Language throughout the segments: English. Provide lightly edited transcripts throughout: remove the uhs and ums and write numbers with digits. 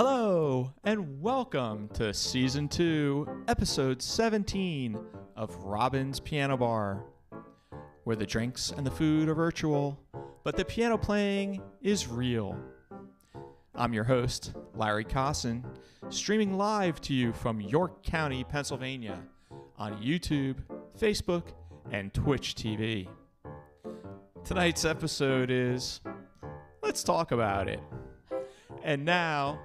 Hello, and welcome to Season 2, Episode 17 of Robin's Piano Bar, where the drinks and the food are virtual, but the piano playing is real. I'm your host, Larry Cosson, streaming live to you from York County, Pennsylvania, on YouTube, Facebook, and Twitch TV. Tonight's episode is Let's Talk About It. And now,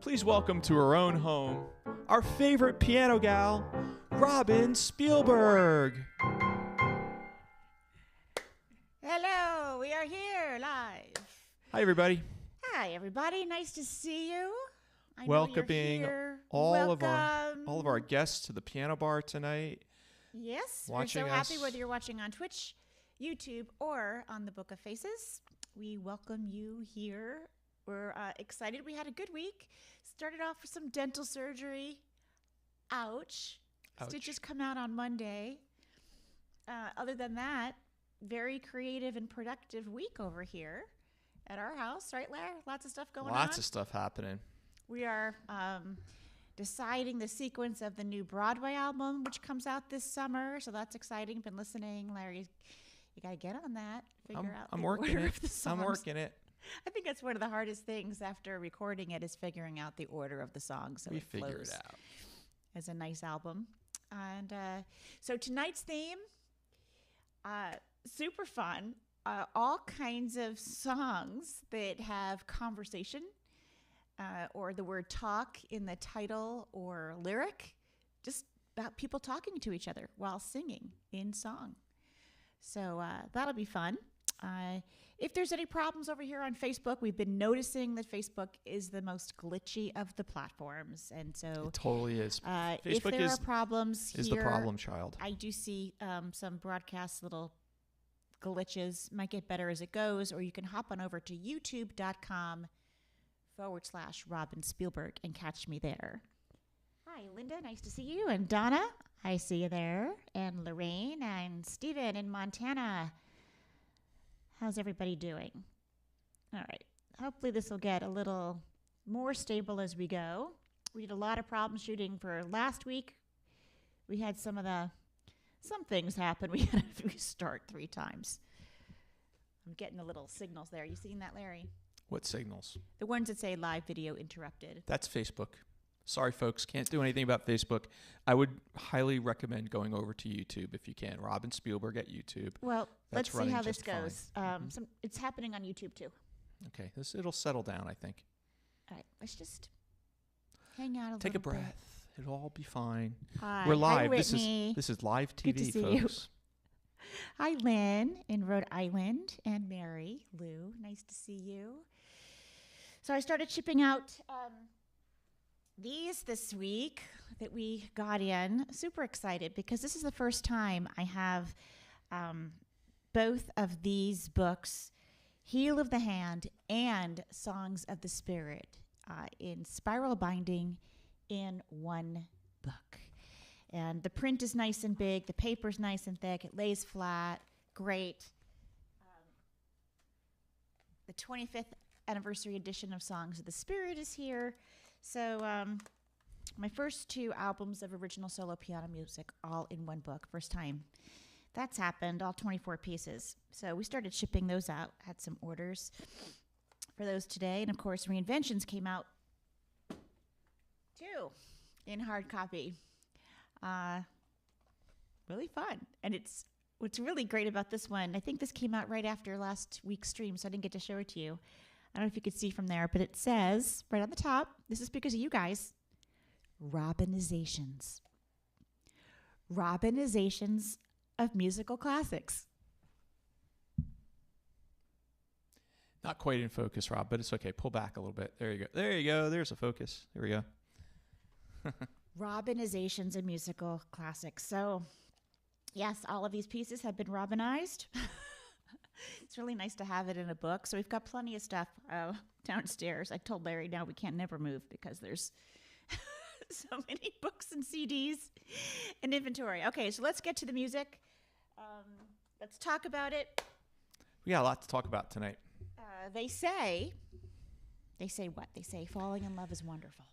please welcome to her own home, our favorite piano gal, Robin Spielberg. Hello, we are here live. Hi, everybody. Hi, everybody. Nice to see you. Welcoming all of our guests to the piano bar tonight. Yes, we're so happy whether you're watching on Twitch, YouTube, or on the Book of Faces. We welcome you here. We're excited. We had a good week. Started off with some dental surgery. Ouch. Stitches come out on Monday. Other than that, very creative and productive week over here at our house. Right, Larry? Lots of stuff going on. Lots of stuff happening. We are deciding the sequence of the new Broadway album, which comes out this summer. So that's exciting. Been listening. Larry, you got to get on that. I'm working it. I think that's one of the hardest things after recording it is figuring out the order of the songs. So we figure it out. As a nice album. And so tonight's theme, super fun. All kinds of songs that have conversation or the word talk in the title or lyric, just about people talking to each other while singing in song. So that'll be fun. If there's any problems over here on Facebook, we've been noticing that Facebook is the most glitchy of the platforms, and so it totally is. If there are problems is here, the problem child. I do see some broadcast little glitches. Might get better as it goes, or you can hop on over to youtube.com/Robin Spielberg and catch me there. Hi, Linda. Nice to see you. And Donna, I see you there. And Lorraine and Steven in Montana. How's everybody doing? All right. Hopefully this will get a little more stable as we go. We had a lot of problem shooting for last week. We had some things happen. We had to restart 3 times. I'm getting the little signals there. You seen that, Larry? What signals? The ones that say live video interrupted. That's Facebook. Sorry, folks. Can't do anything about Facebook. I would highly recommend going over to YouTube if you can. Robin Spielberg at YouTube. Well, let's see how this goes. Mm-hmm. It's happening on YouTube, too. Okay. It'll settle down, I think. All right. Let's just hang out a little bit. Take a breath. It'll all be fine. Hi. We're live. Hi, Whitney. This is live TV, Good to see folks. You. Hi, Lynn in Rhode Island, and Mary Lou. Nice to see you. So I started shipping out these this week that we got in. Super excited because this is the first time I have both of these books, Heel of the Hand and Songs of the Spirit, in spiral binding in one book. And the print is nice and big. The paper's nice and thick. It lays flat. Great. The 25th anniversary edition of Songs of the Spirit is here. So my first 2 albums of original solo piano music all in one book. First time that's happened, all 24 pieces. So we started shipping those out, had some orders for those today. And, of course, Reinventions came out, too, in hard copy. Really fun. And what's really great about this one, I think this came out right after last week's stream, so I didn't get to show it to you. I don't know if you could see from there, but it says right on the top, this is because of you guys, Robinizations. Robinizations of musical classics. Not quite in focus, Rob, but it's okay. Pull back a little bit. There you go. There you go. There's a focus. There we go. Robinizations of musical classics. So, yes, all of these pieces have been Robinized. It's really nice to have it in a book. So we've got plenty of stuff downstairs. I told Larry now we can't never move because there's so many books and CDs in inventory. Okay, so let's get to the music. Let's talk about it. We got a lot to talk about tonight. They say They say what? They say falling in love is wonderful.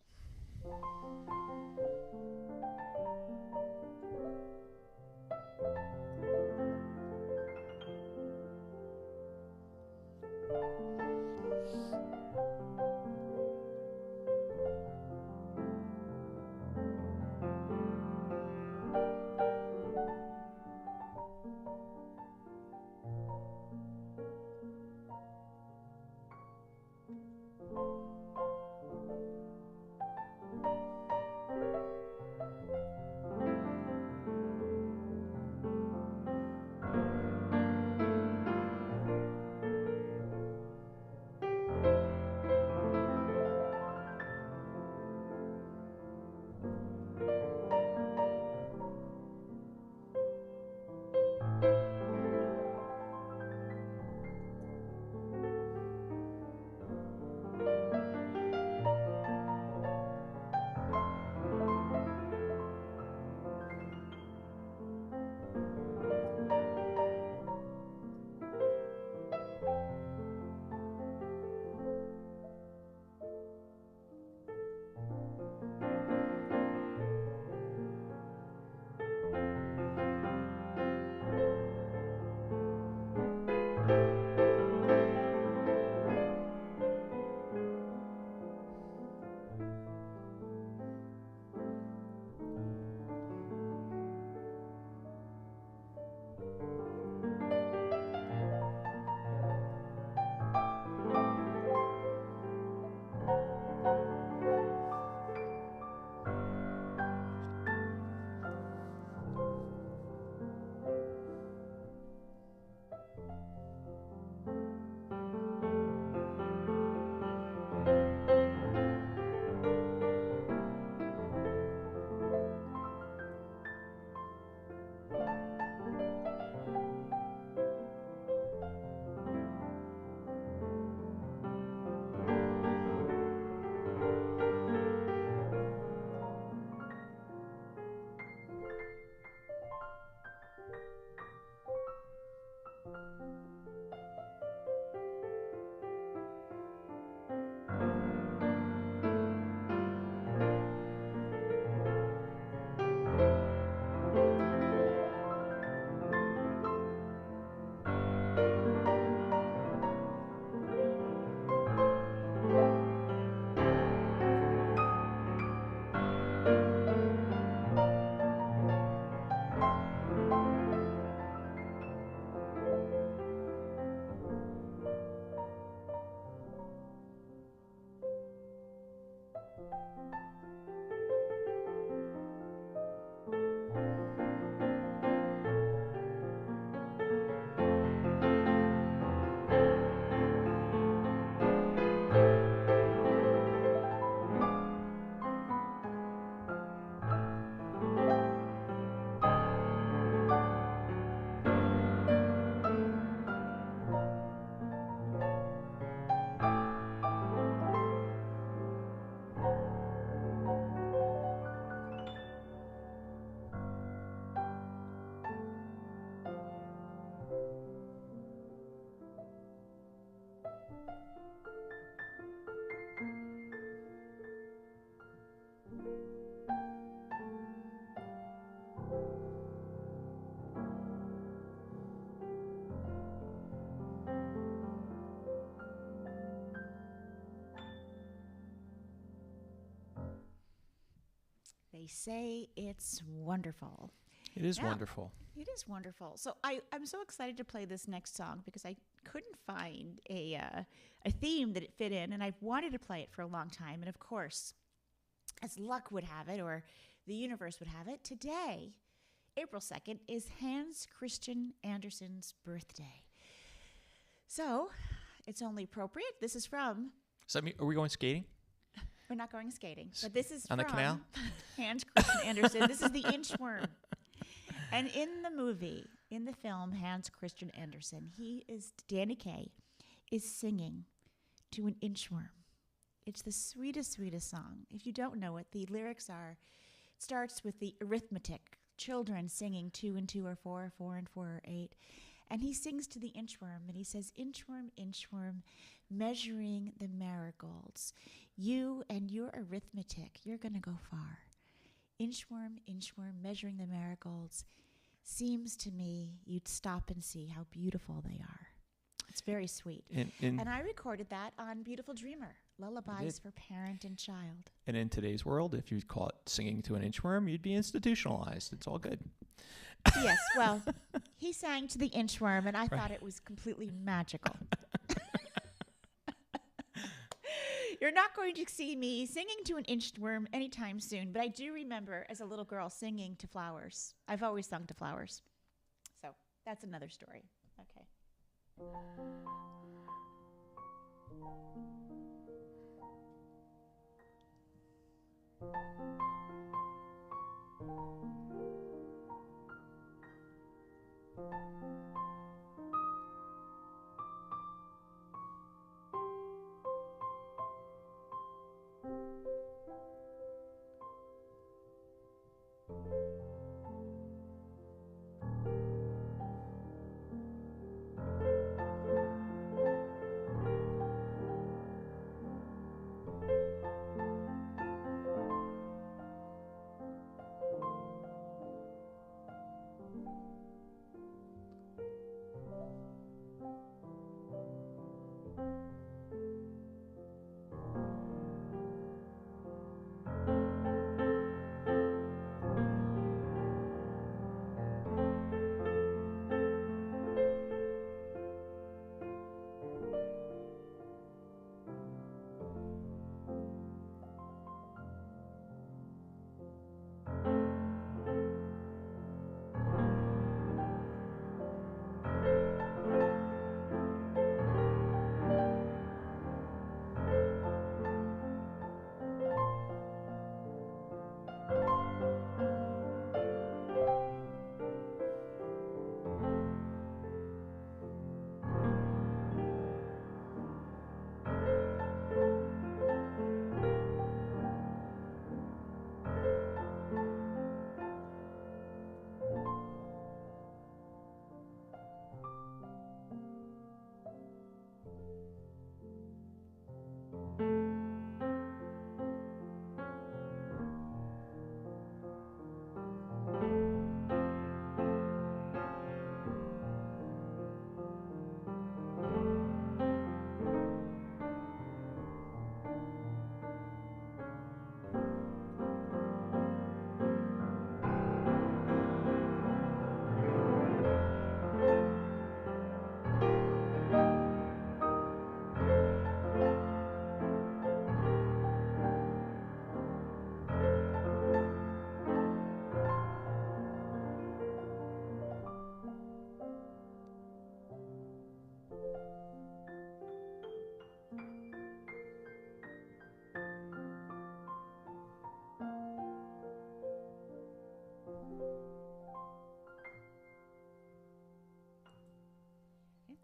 They say it's wonderful. It is Yeah. wonderful. It is wonderful. So I'm so excited to play this next song because I couldn't find a theme that it fit in, and I've wanted to play it for a long time. And of course, as luck would have it, or the universe would have it, today, April 2nd, is Hans Christian Andersen's birthday. So it's only appropriate. This is from... Does that mean, are we going skating? We're not going skating, but this is On the from canal? Hans Christian Andersen. This is the inchworm. And in the movie, in the film, Hans Christian Andersen, Danny Kaye is singing to an inchworm. It's the sweetest, sweetest song. If you don't know it, the lyrics it starts with the arithmetic, children singing 2 and 2 are 4, 4 and 4 are 8. And he sings to the inchworm, and he says, "Inchworm, inchworm, measuring the marigolds. You and your arithmetic, you're going to go far. Inchworm, inchworm, measuring the marigolds. Seems to me you'd stop and see how beautiful they are." It's very sweet. And I recorded that on Beautiful Dreamer, Lullabies for Parent and Child. And in today's world, if you call it singing to an inchworm, you'd be institutionalized. It's all good. Yes, well, he sang to the inchworm, and I thought it was completely magical. You're not going to see me singing to an inchworm anytime soon, but I do remember as a little girl singing to flowers. I've always sung to flowers. So that's another story. Okay.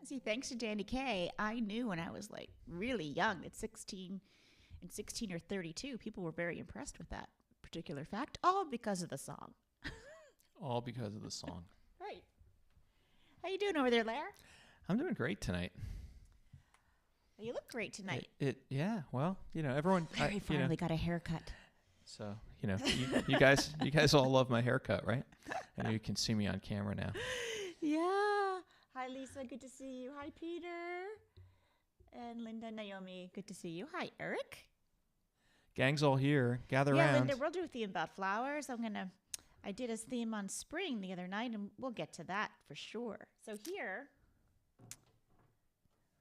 See, thanks to Danny Kaye, I knew when I was like really young at 16 or 32, people were very impressed with that particular fact, all because of the song. All because of the song. Right. How you doing over there, Lair? I'm doing great tonight. You look great tonight. Yeah, well, everyone. Larry finally got a haircut. So, you guys all love my haircut, right? I know you can see me on camera now. Yeah. Hi, Lisa. Good to see you. Hi, Peter. And Linda, Naomi. Good to see you. Hi, Eric. Gang's all here. Gather around. around. Yeah, Linda, we'll do a theme about flowers. I did a theme on spring the other night, and we'll get to that for sure. So here,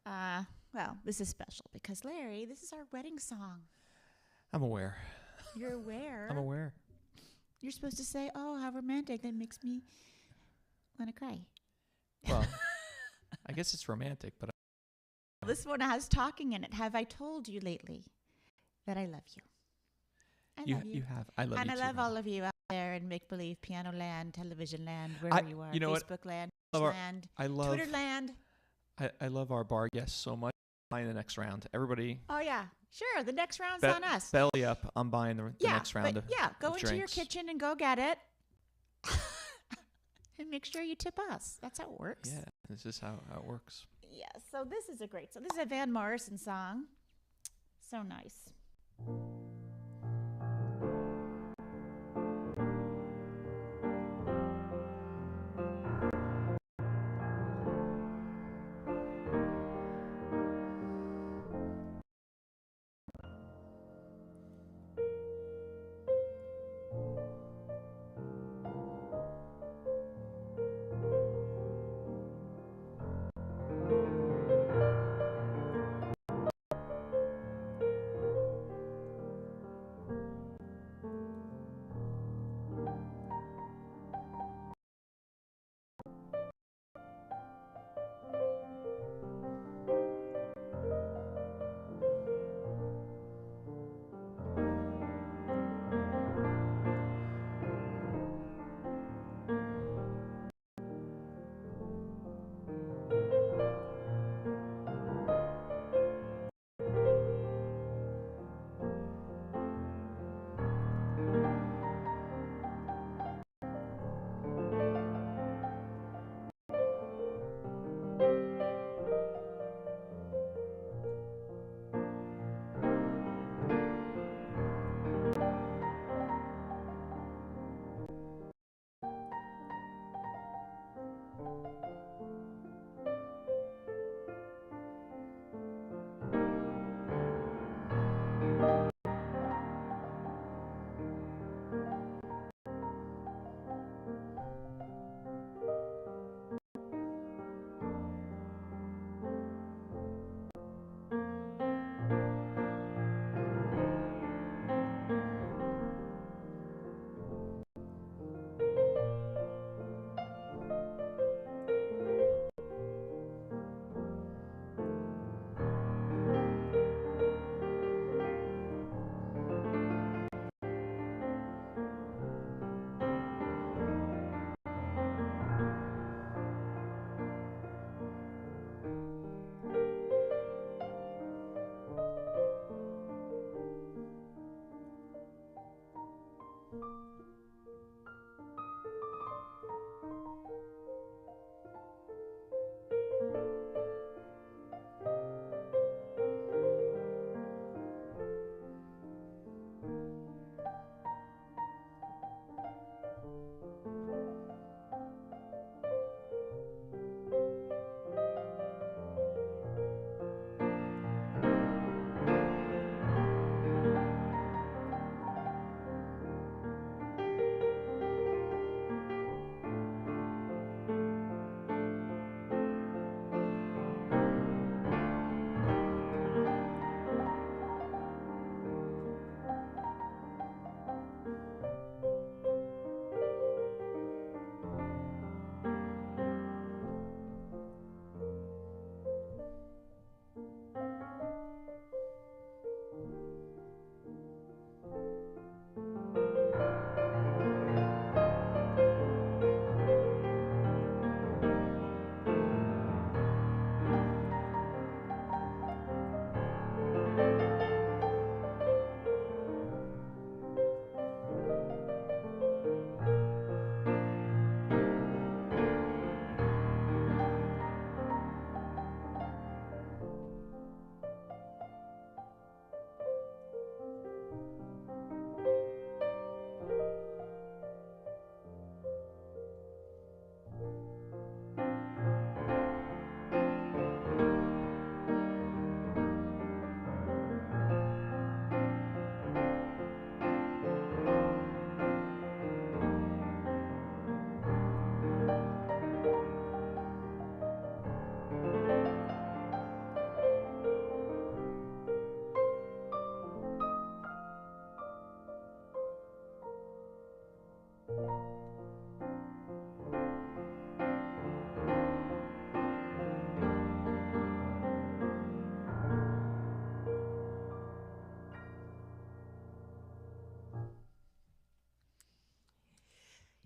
well, this is special because, Larry, this is our wedding song. I'm aware. You're aware? I'm aware. You're supposed to say, "Oh, how romantic. That makes me want to cry." Well, I guess it's romantic, but... This one has talking in it. Have I told you lately that I love you? I love you. You have. I love you too. And I love all of you out there in make-believe, piano land, television land, wherever you are. You know Facebook land, land, Twitter land. I love our bar guests so much. Buying the next round. Everybody... Oh, yeah. Sure. The next round's on us. Belly up. I'm buying the next round of go into drinks. your kitchen and go get it. And make sure you tip us. That's how it works. Yeah, this is how it works. Yeah, so this is a Van Morrison song. So nice.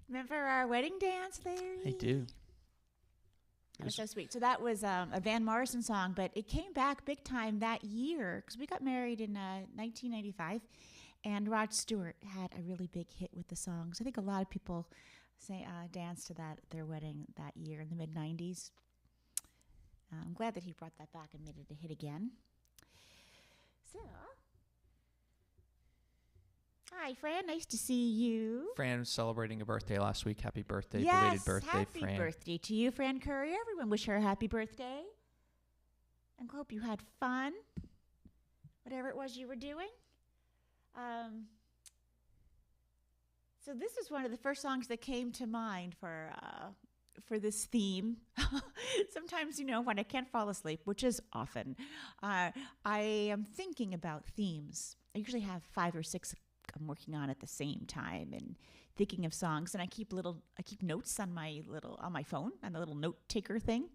Remember our wedding dance, Larry? I do. That was so sweet. So that was a Van Morrison song, but it came back big time that year because we got married in 1995, and Rod Stewart had a really big hit with the song. So I think a lot of people danced to that at their wedding that year in the mid-'90s. I'm glad that he brought that back and made it a hit again. So, hi, Fran. Nice to see you. Fran was celebrating a birthday last week. Happy birthday, Yes, belated birthday, Fran. happy birthday to you, Fran Curry. Everyone wish her a happy birthday. And hope you had fun, whatever it was you were doing. So this is one of the first songs that came to mind for this theme. Sometimes, when I can't fall asleep, which is often, I am thinking about themes. I usually have 5 or 6 I'm working on at the same time and thinking of songs. And I keep notes on my phone, on the little note taker thing.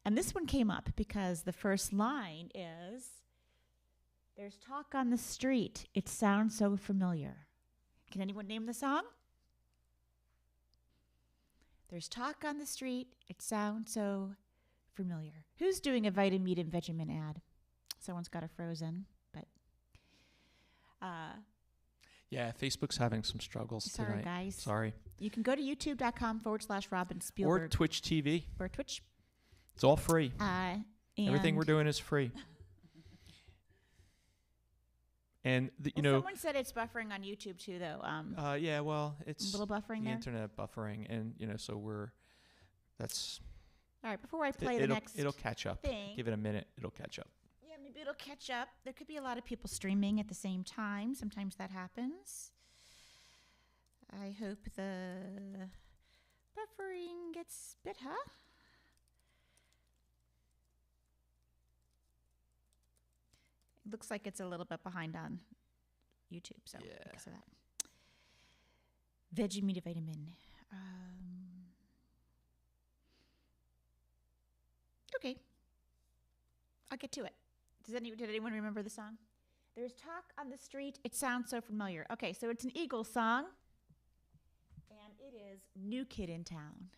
And this one came up because the first line is, "There's talk on the street. It sounds so familiar." Can anyone name the song? There's talk on the street. It sounds so familiar. Who's doing a Vitameat and Vegemin ad? Someone's got a Frozen, but yeah, Facebook's having some struggles sorry, tonight. guys. Sorry. You can go to youtube.com/Robin Spielberg. Or Twitch TV. Or Twitch. It's all free. Everything we're doing is free. And someone said it's buffering on YouTube too, though. yeah, well, it's a little buffering the there. internet buffering, and so that's. All right, before I play the next, it'll catch up. thing. Give it a minute; it'll catch up. Yeah, maybe it'll catch up. There could be a lot of people streaming at the same time. Sometimes that happens. I hope the buffering gets better. It looks like it's a little bit behind on YouTube, so Yeah. because of that. Vegemeat vitamin. Okay. I'll get to it. Did anyone remember the song? There's talk on the street. It sounds so familiar. Okay, so it's an Eagles song, and it is New Kid in Town.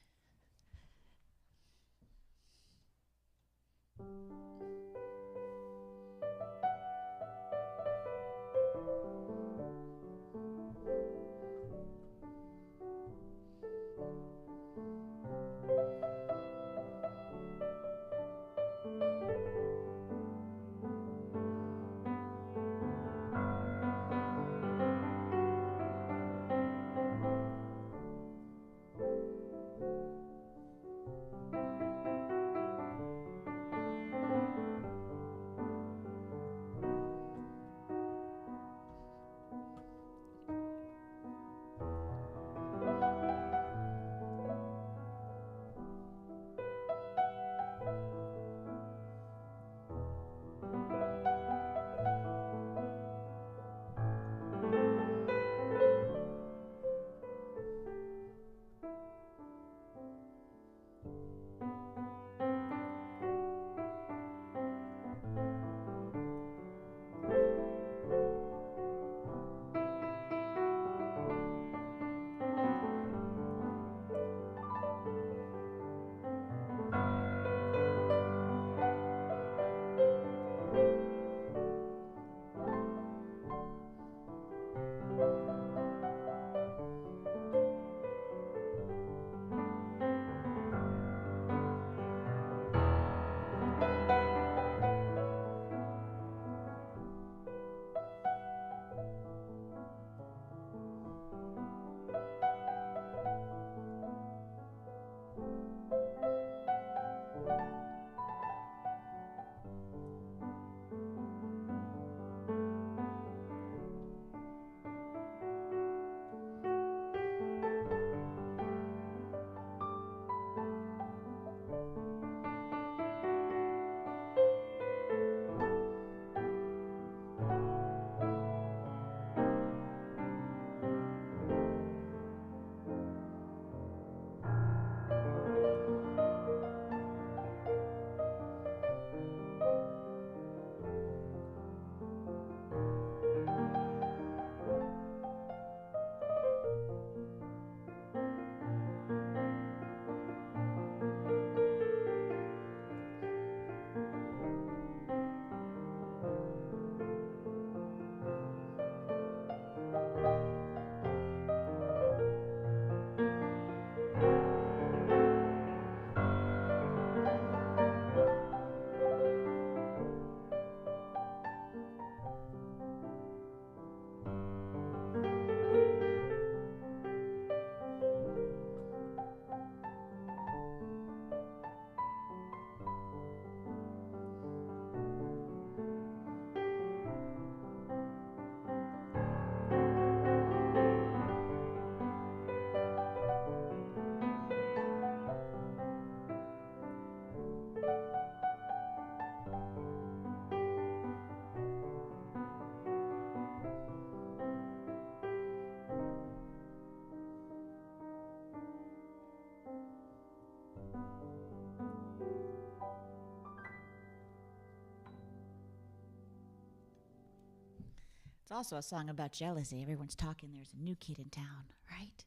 also a song about jealousy. Everyone's talking. There's a new kid in town, right?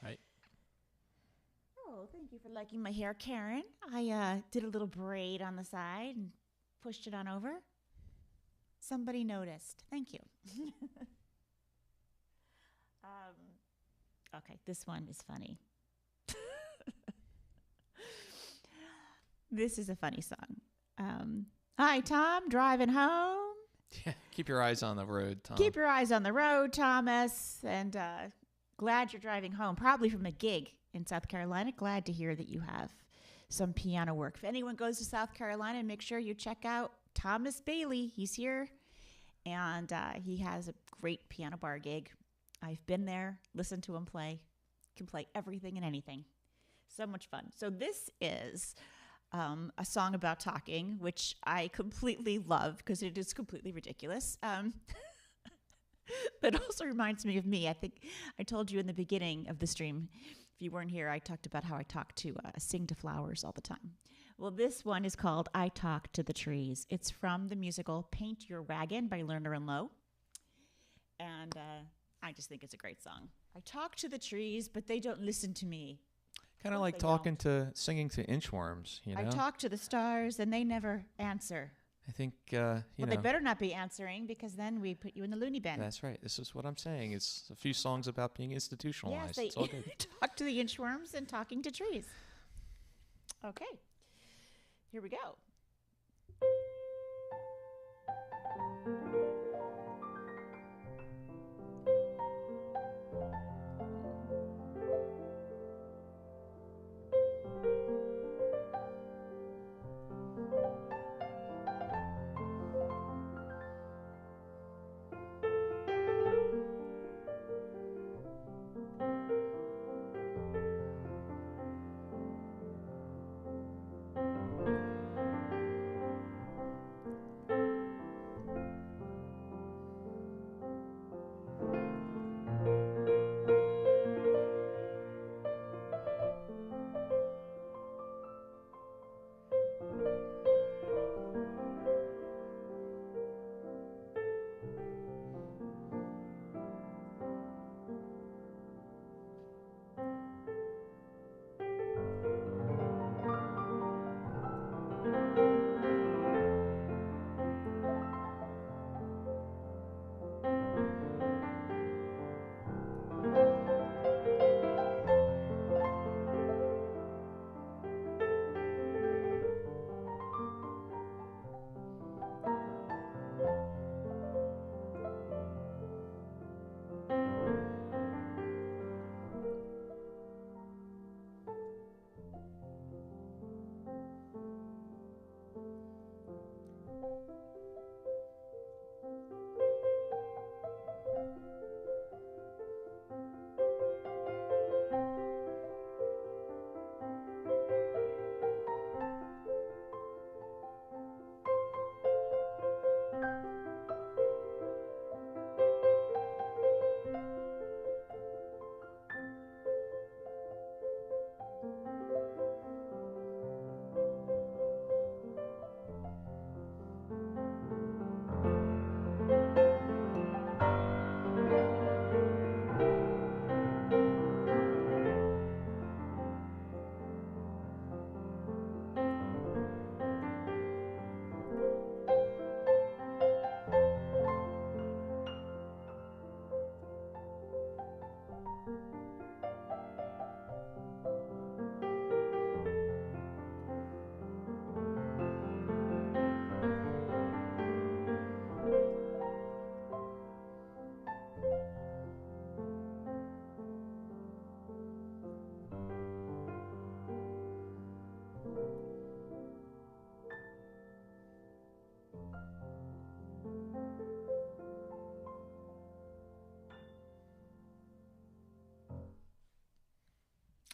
Right. Oh, thank you for liking my hair, Karen. I did a little braid on the side and pushed it on over. Somebody noticed. Thank you. Okay, this one is funny. This is a funny song. Hi, Tom, driving home. Yeah, keep your eyes on the road, Tom. Keep your eyes on the road, Thomas, and glad you're driving home, probably from a gig in South Carolina. Glad to hear that you have some piano work. If anyone goes to South Carolina, make sure you check out Thomas Bailey. He's here, and he has a great piano bar gig. I've been there, listened to him play. Can play everything and anything. So much fun. So this is a song about talking, which I completely love because it is completely ridiculous. But it also reminds me of me. I think I told you in the beginning of the stream, if you weren't here, I talked about how I sing to flowers all the time. Well, this one is called I Talk to the Trees. It's from the musical Paint Your Wagon by Lerner and Lowe. And I just think it's a great song. I talk to the trees, but they don't listen to me. Kind of like singing to inchworms, you know? I talk to the stars, and they never answer. I think, they better not be answering, because then we put you in the loony bin. That's right. This is what I'm saying. It's a few songs about being institutionalized. Yes, it's all good. talk to the inchworms and talking to trees. Okay. Here we go.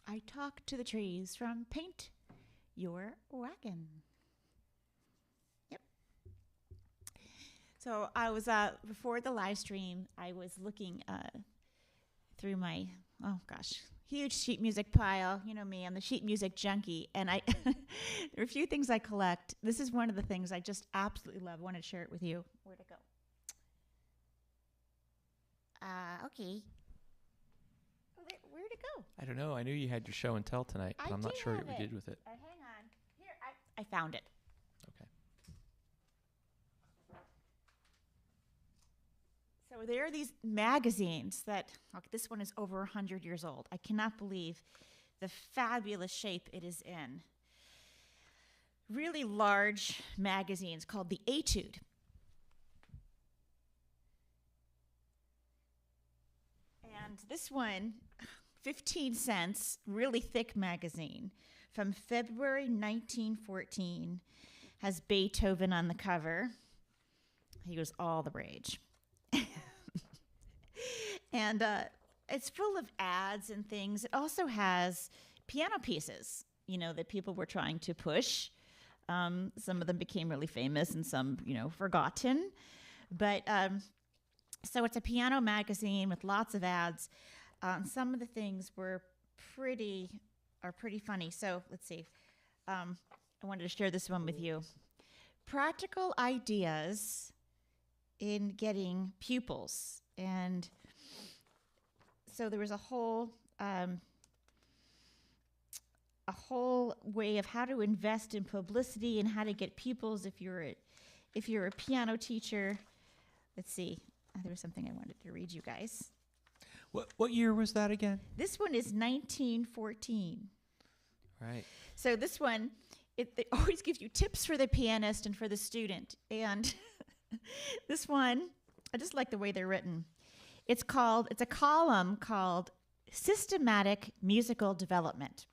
I Talk to the Trees from Paint Your Wagon. Yep. So I was, before the live stream, I was looking through my, huge sheet music pile. You know me, I'm the sheet music junkie. And there are a few things I collect. This is one of the things I just absolutely love. I wanted to share it with you. Where'd it go? Okay. Where'd it go? I don't know. I knew you had your show and tell tonight, but I'm not sure what we did with it. Hang on. Here, I found it. Okay. So there are these magazines that, this one is over 100 years old. I cannot believe the fabulous shape it is in. Really large magazines called the Etude. And this one, 15 cents, really thick magazine from February 1914, has Beethoven on the cover. He was all the rage. And it's full of ads and things. It also has piano pieces, that people were trying to push. Some of them became really famous and some, forgotten. But so it's a piano magazine with lots of ads. Some of the things are pretty funny. So let's see. I wanted to share this one with you. Practical ideas in getting pupils. And so there was a whole way of how to invest in publicity and how to get pupils if you're a piano teacher. Let's see. There was something I wanted to read you guys. What year was that again? This one is 1914. Right. So this one, it always gives you tips for the pianist and for the student. And this one, I just like the way they're written. It's a column called Systematic Musical Development.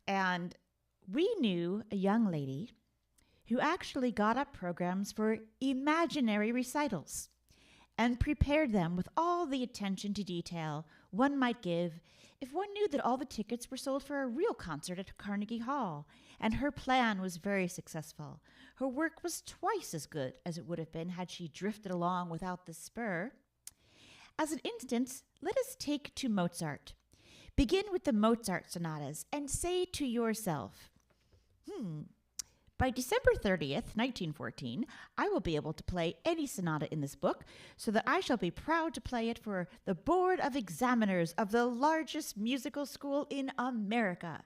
And we knew a young lady who actually got up programs for imaginary recitals and prepared them with all the attention to detail one might give if one knew that all the tickets were sold for a real concert at Carnegie Hall. And her plan was very successful. Her work was twice as good as it would have been had she drifted along without the spur. As an instance, let us take to Mozart. Begin with the Mozart sonatas and say to yourself, by December 30th, 1914, I will be able to play any sonata in this book so that I shall be proud to play it for the Board of Examiners of the largest musical school in America.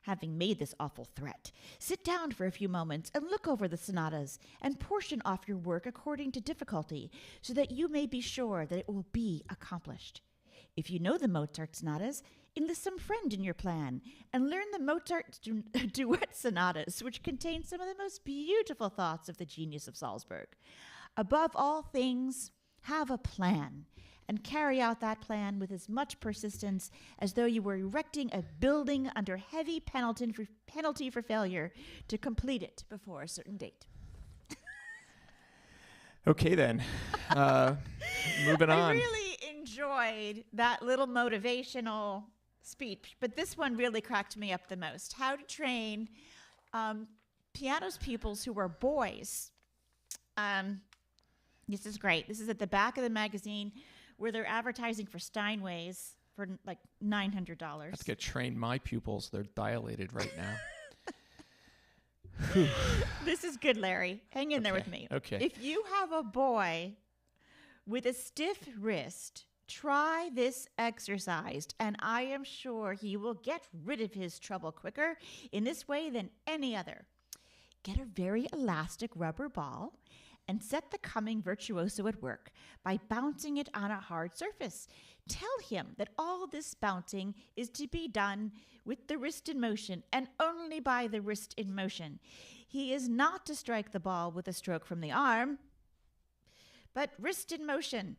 Having made this awful threat, sit down for a few moments and look over the sonatas and portion off your work according to difficulty so that you may be sure that it will be accomplished. If you know the Mozart sonatas, enlist some friend in your plan and learn the Mozart duet sonatas, which contain some of the most beautiful thoughts of the genius of Salzburg. Above all things, have a plan and carry out that plan with as much persistence as though you were erecting a building under heavy penalty for failure to complete it before a certain date. Okay, then. Moving on. I really enjoyed that little motivational speech, but this one really cracked me up the most. How to train piano's pupils who are boys. This is great. This is at the back of the magazine where they're advertising for Steinways for like $900. I have to get train my pupils. They're dilated right now. This is good, Larry. Hang in there with me. Okay. If you have a boy with a stiff wrist, try this exercise, and I am sure he will get rid of his trouble quicker in this way than any other. Get a very elastic rubber ball and set the coming virtuoso at work by bouncing it on a hard surface. Tell him that all this bouncing is to be done with the wrist in motion and only by the wrist in motion. He is not to strike the ball with a stroke from the arm, but wrist in motion.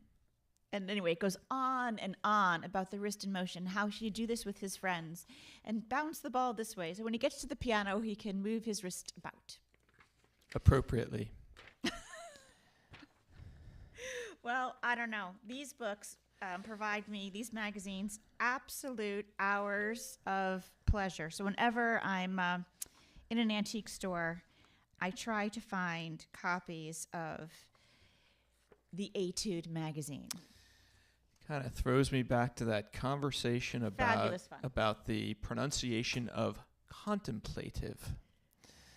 And anyway, it goes on and on about the wrist in motion, how should he do this with his friends, and bounce the ball this way. So when he gets to the piano, he can move his wrist about. Appropriately. Well, I don't know. These books provide me, these magazines, absolute hours of pleasure. So whenever I'm in an antique store, I try to find copies of the Etude magazine. Kind of throws me back to that conversation about the pronunciation of contemplative.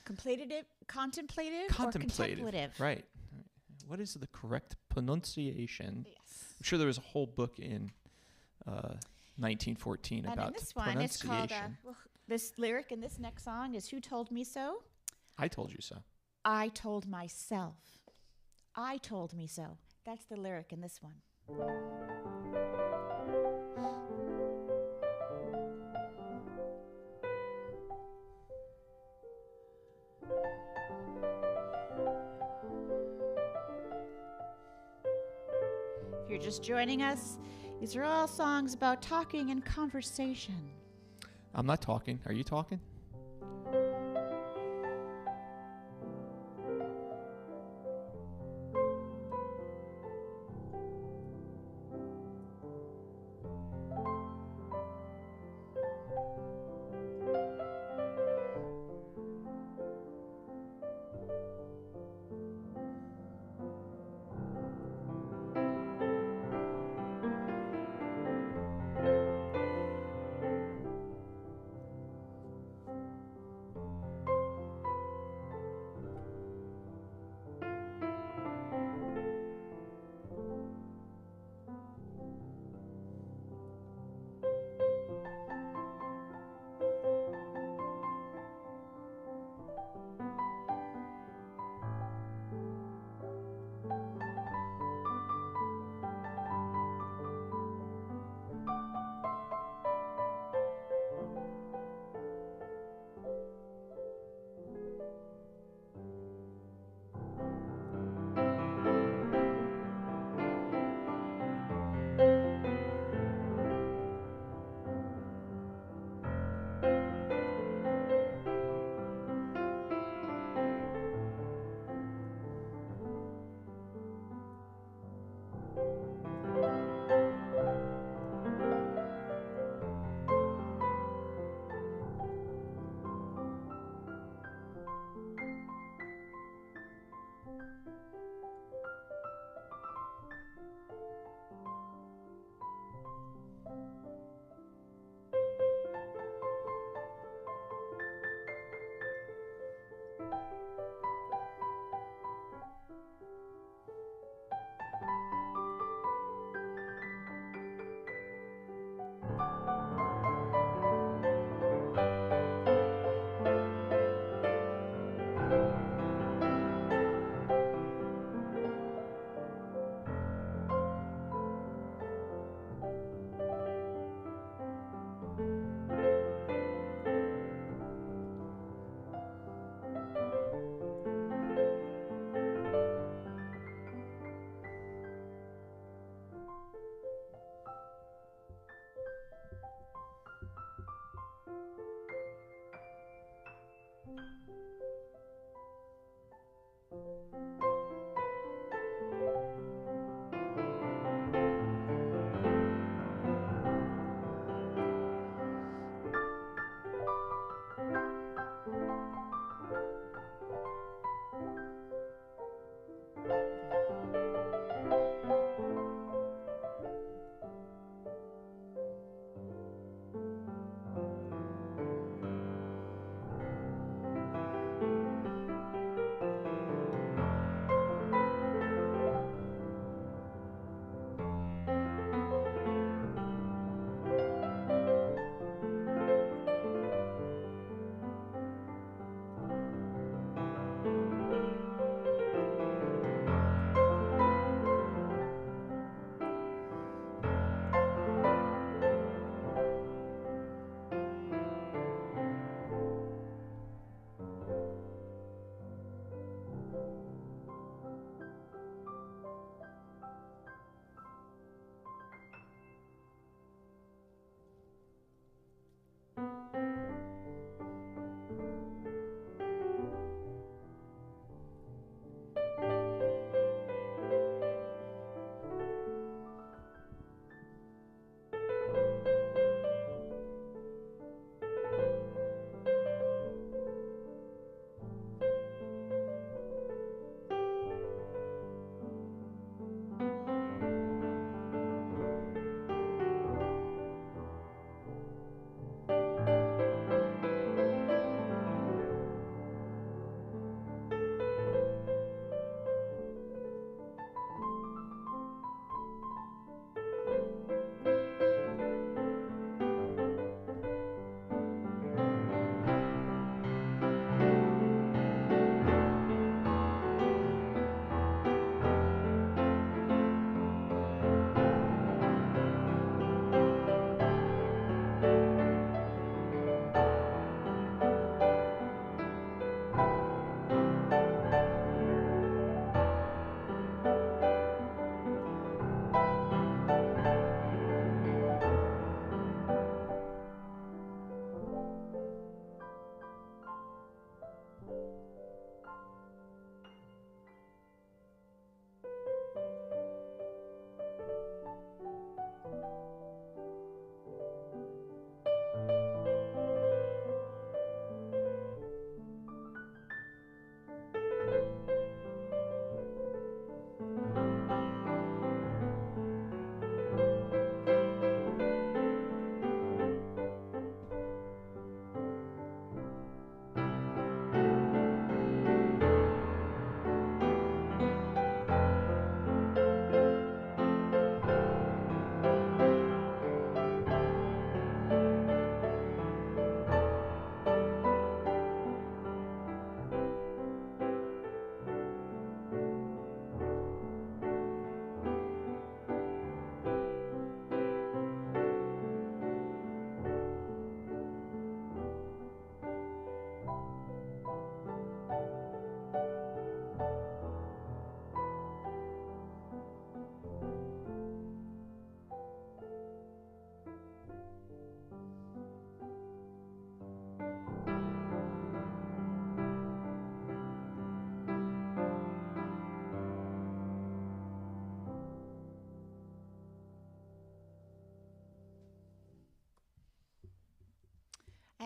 Contemplative? Contemplative, or contemplative? right. What is the correct pronunciation. Yes. I'm sure there was a whole book in 1914 And about in this one, it's called, pronunciation. this lyric in this next song is Who Told Me So? I told you so. I told myself. I told me so. That's the lyric in this one. If you're just joining us, these are all songs about talking and conversation. I'm not talking. Are you talking?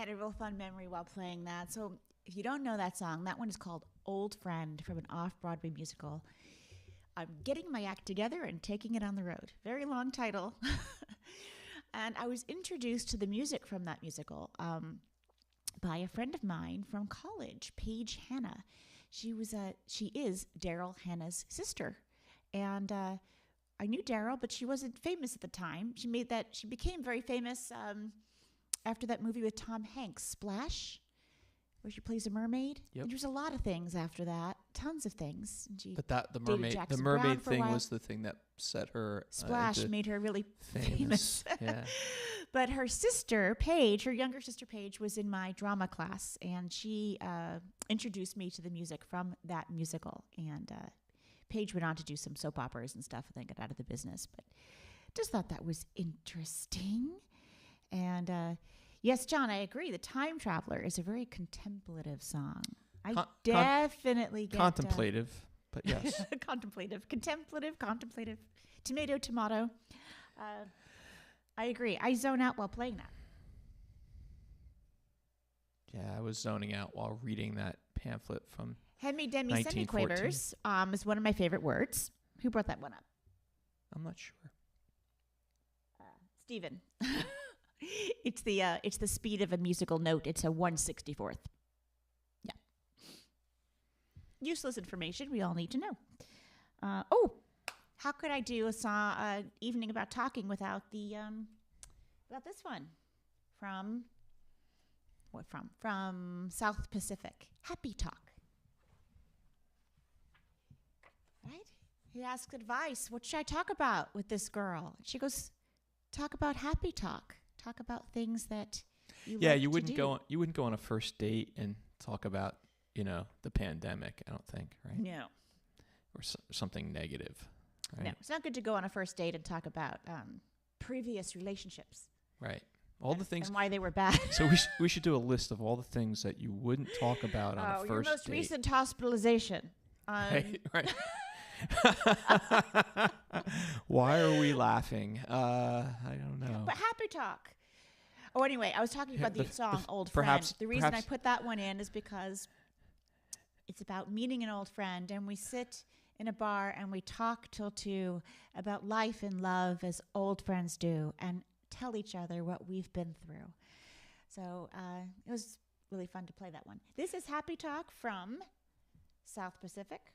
had a real fun memory while playing that. So if you don't know that song, that one is called Old Friend from an off-Broadway musical. I'm getting my act together and taking it on the road. Very long title. And I was introduced to the music from that musical by a friend of mine from college, Paige Hanna. She is Daryl Hannah's sister. And I knew Daryl, but she wasn't famous at the time. She became very famous after that movie with Tom Hanks, Splash, where she plays a mermaid. Yep. And there's a lot of things after that, tons of things. But the mermaid thing was the thing that set her. Splash made her really famous. Yeah. But her sister, Paige, her younger sister, Paige, was in my drama class, and she introduced me to the music from that musical. And Paige went on to do some soap operas and stuff, and then got out of the business. But just thought that was interesting. And yes, John, I agree. The Time Traveler is a very contemplative song. I definitely get... Contemplative, but yes. Contemplative. Tomato. I agree. I zone out while playing that. Yeah, I was zoning out while reading that pamphlet from Hemi Demi 1914. Semiquavers is one of my favorite words. Who brought that one up? I'm not sure. Stephen. It's the speed of a musical note. It's a 1/64th. Yeah. Useless information we all need to know. How could I do a song evening about talking without about this one from South Pacific? Happy Talk. Right? He asks advice. What should I talk about with this girl? She goes, talk about happy talk. Talk about things that you like you wouldn't to do. you wouldn't go on a first date and talk about the pandemic. I don't think, right? No. Or something negative. Right? No, it's not good to go on a first date and talk about previous relationships. Right. All the things and why they were bad. So we should do a list of all the things that you wouldn't talk about on a first your most date. recent hospitalization. Right. Why are we laughing? I don't know. But happy talk. Oh, anyway, I was talking about the song Old perhaps, Friend. The reason I put that one in is because it's about meeting an old friend, and we sit in a bar and we talk till 2 about life and love as old friends do, and tell each other what we've been through. So it was really fun to play that one. This is Happy Talk from South Pacific.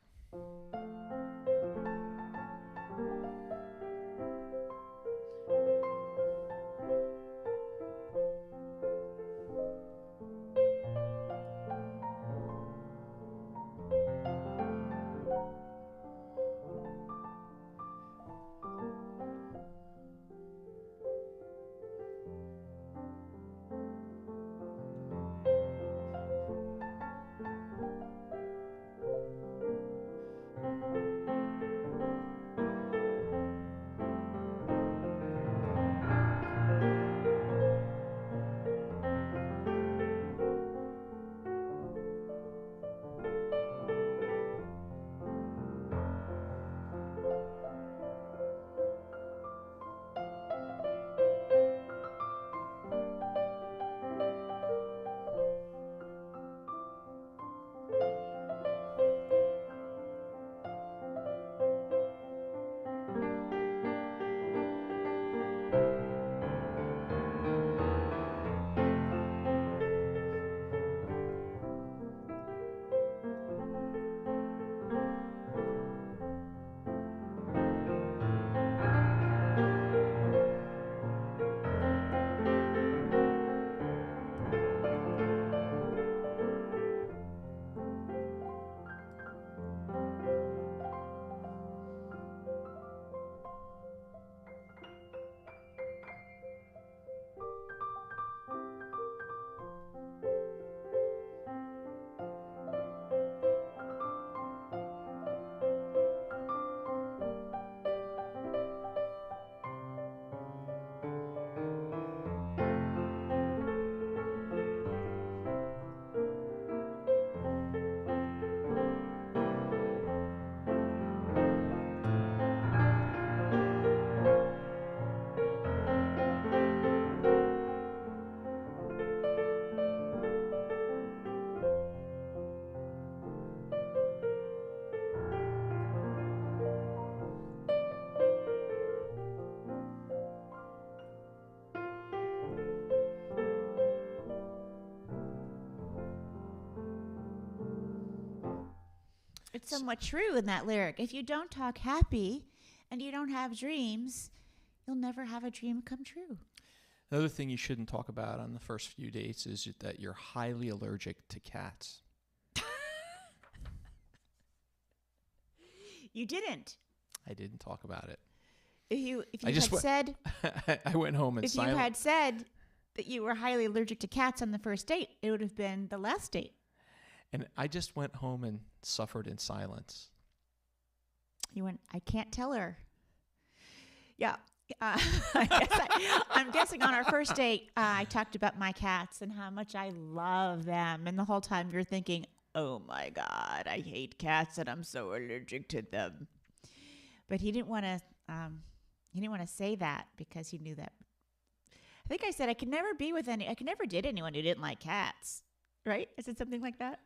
somewhat true in that lyric. If you don't talk happy and you don't have dreams, you'll never have a dream come true. Another thing you shouldn't talk about on the first few dates is that you're highly allergic to cats. You didn't. I didn't talk about it. If you had said I went home and if you had said that you were highly allergic to cats on the first date, it would have been the last date. And I just went home and suffered in silence. You went, I can't tell her. Yeah. I'm guessing on our first date, I talked about my cats and how much I love them. And the whole time you're thinking, oh my God, I hate cats and I'm so allergic to them. But he didn't want to say that because he knew that. I think I said I could never date anyone who didn't like cats. Right? Is it something like that?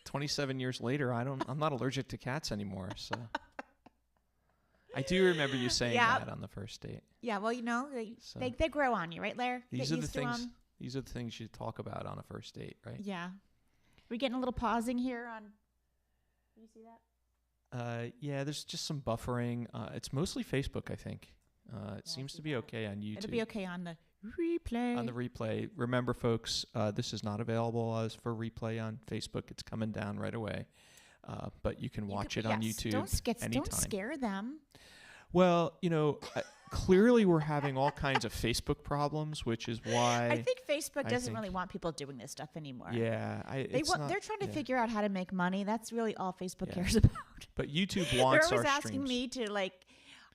27 years later, I'm not allergic to cats anymore. So I do remember you saying that on the first date. Yeah, well, they grow on you, right, Lerner? These are the things you talk about on a first date, right? Yeah. We're getting a little pausing here on. Do you see that? Yeah, there's just some buffering. It's mostly Facebook, I think. It seems to be okay on YouTube. It'll be okay on the replay. On the replay. Remember, folks, this is not available as for replay on Facebook. It's coming down right away. But you can watch it on YouTube anytime. Don't scare them. Well, clearly we're having all kinds of Facebook problems, which is why I think Facebook doesn't really want people doing this stuff anymore. Yeah, they're trying to figure out how to make money. That's really all Facebook cares about. But YouTube wants they're always our asking streams. me to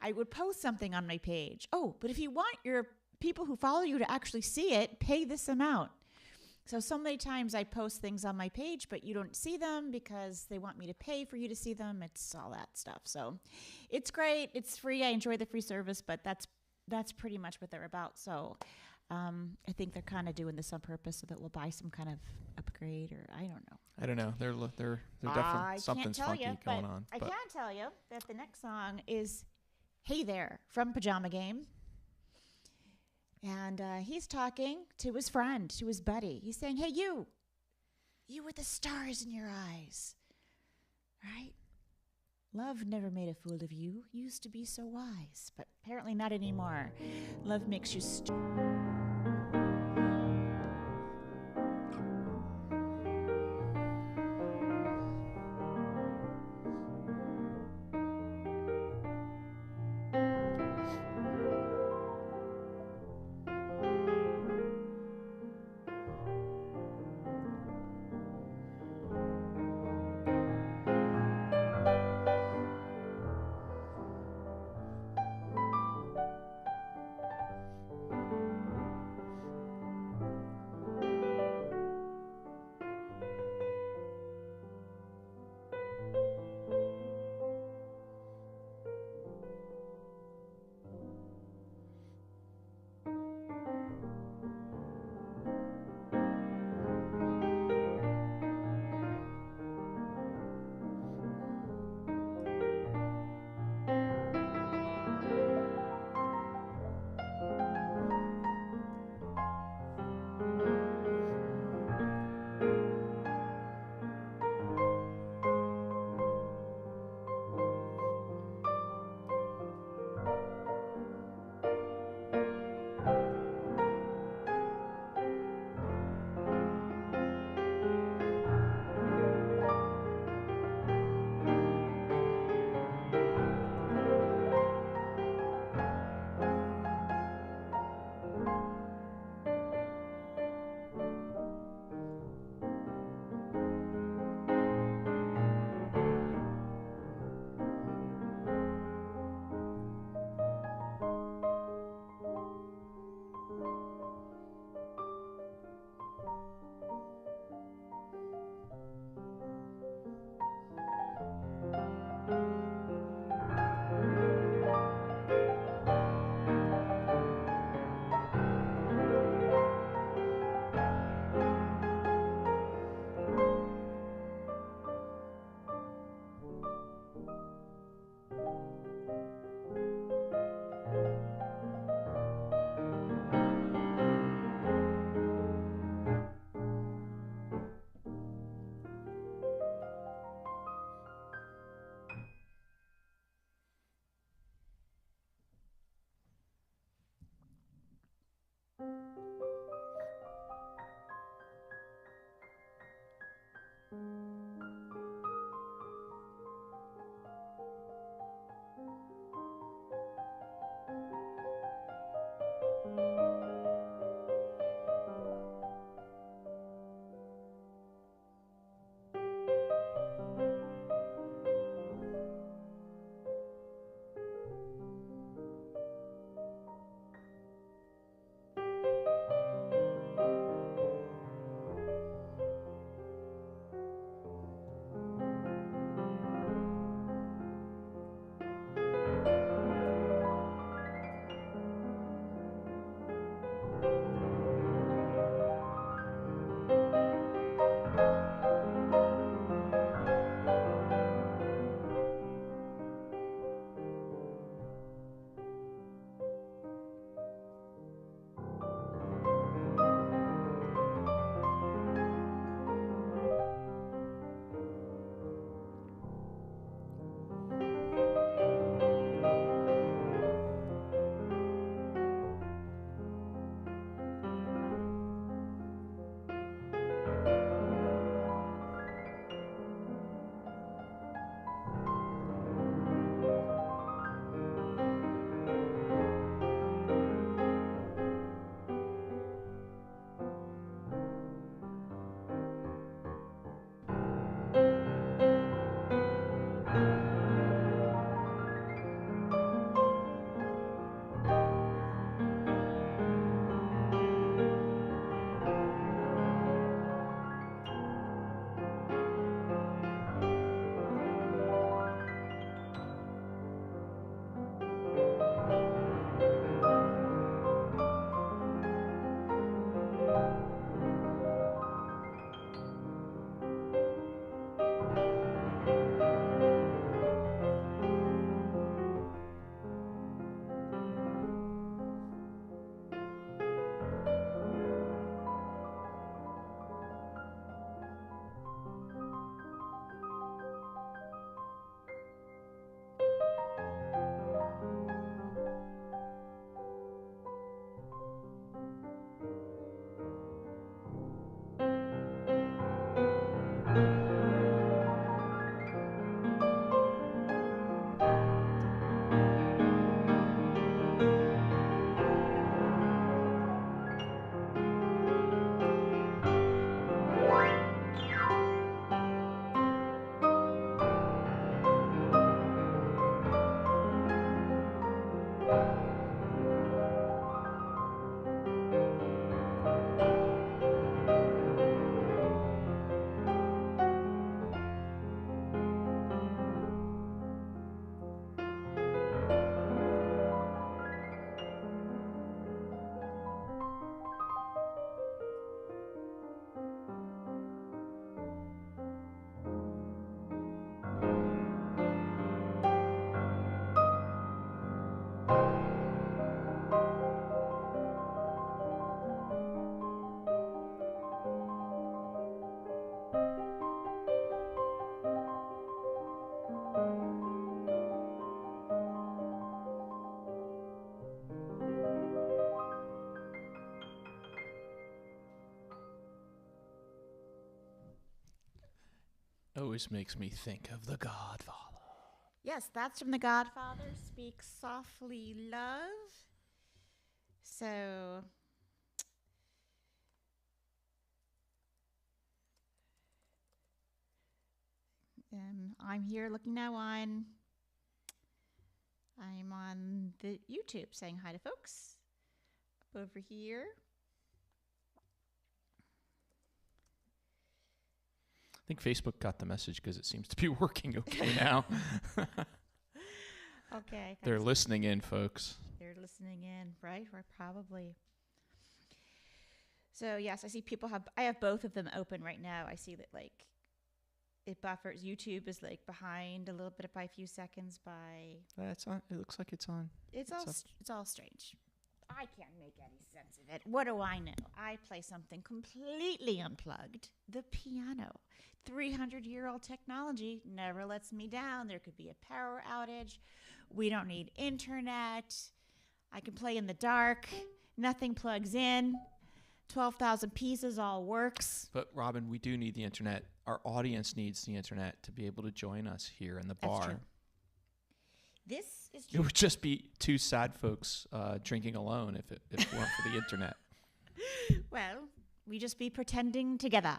I would post something on my page. Oh, but if you want your people who follow you to actually see it, pay this amount. So many times I post things on my page, but you don't see them because they want me to pay for you to see them. It's all that stuff. So it's great. It's free. I enjoy the free service, but that's pretty much what they're about. So I think they're kind of doing this on purpose so that we'll buy some kind of upgrade or I don't know. I don't know. They're definitely something's funky going on. I can tell you that the next song is Hey There from Pajama Game. And he's talking to his friend, to his buddy. He's saying, hey, you with the stars in your eyes, right? Love never made a fool of you. Used to be so wise, but apparently not anymore. Love makes you always makes me think of The Godfather. Yes, that's from The Godfather. Speak softly, love. So, I'm here looking now on. I'm on the YouTube saying hi to folks. Up over here. I think Facebook got the message because it seems to be working okay now. Okay. They're listening in, folks. They're listening in, right? Or probably. So yes, I see people I have both of them open right now. I see that like it buffers. YouTube is like behind a little bit by a few seconds by. That's on. It looks like it's on. It's all strange. I can't make any sense of it. What do I know? I play something completely unplugged. The piano. 300-year-old technology never lets me down. There could be a power outage. We don't need internet. I can play in the dark. Nothing plugs in. 12,000 pieces all works. But Robin, we do need the internet. Our audience needs the internet to be able to join us here in the That's bar. true. This is It true. would just be two sad folks drinking alone if it weren't for the internet. Well, we just be pretending together.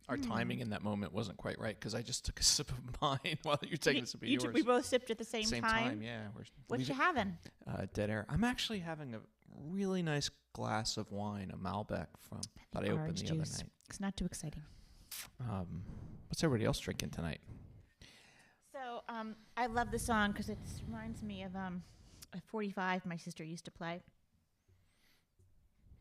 Our timing in that moment wasn't quite right because I just took a sip of mine while you were taking a sip of yours. We both sipped at the same time. Yeah. What you having? Dead air. I'm actually having a really nice glass of wine, a Malbec that I opened the other night. It's not too exciting. What's everybody else drinking tonight? So I love the song because it reminds me of a 45 my sister used to play.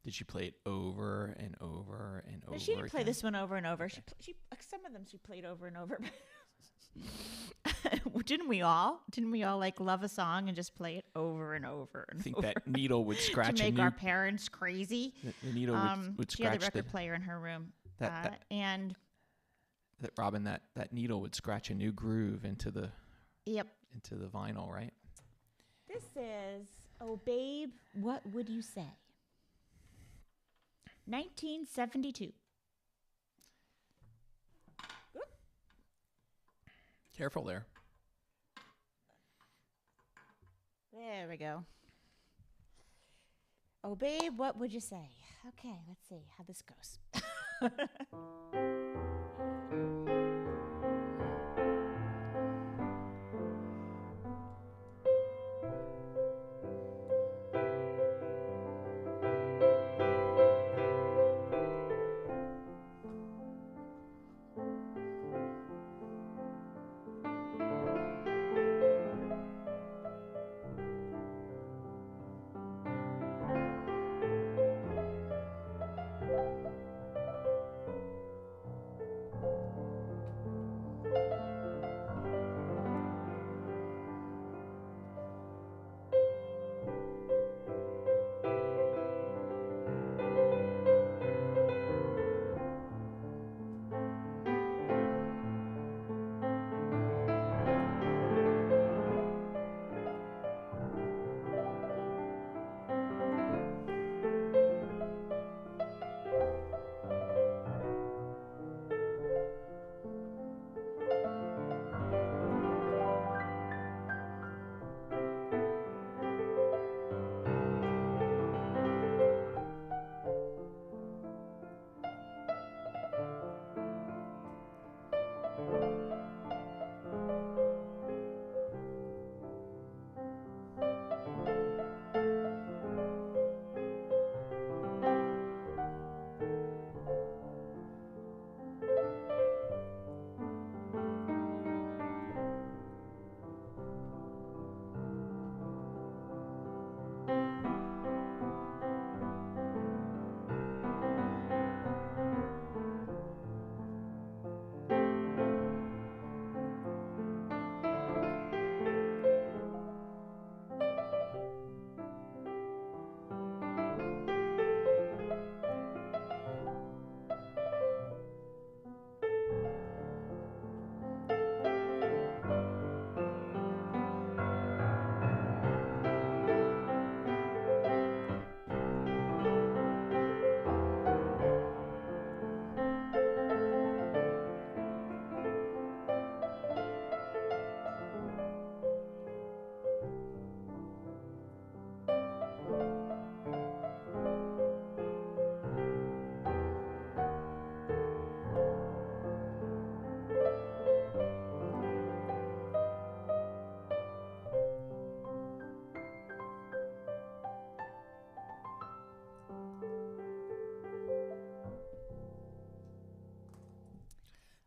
Did she play it over and over and over? No, she didn't play again? this one over and over. Okay. She some of them she played over and over. Didn't we all? Didn't we all like love a song and just play it over and over and I think over that needle would scratch to make our parents crazy? The needle would she had scratch the record player in her room, that Robin, that needle would scratch a new groove into the vinyl, right? This is Oh Babe, What Would You Say? 1972. Oop. Careful there. There we go. Oh, babe, what would you say? Okay, let's see how this goes.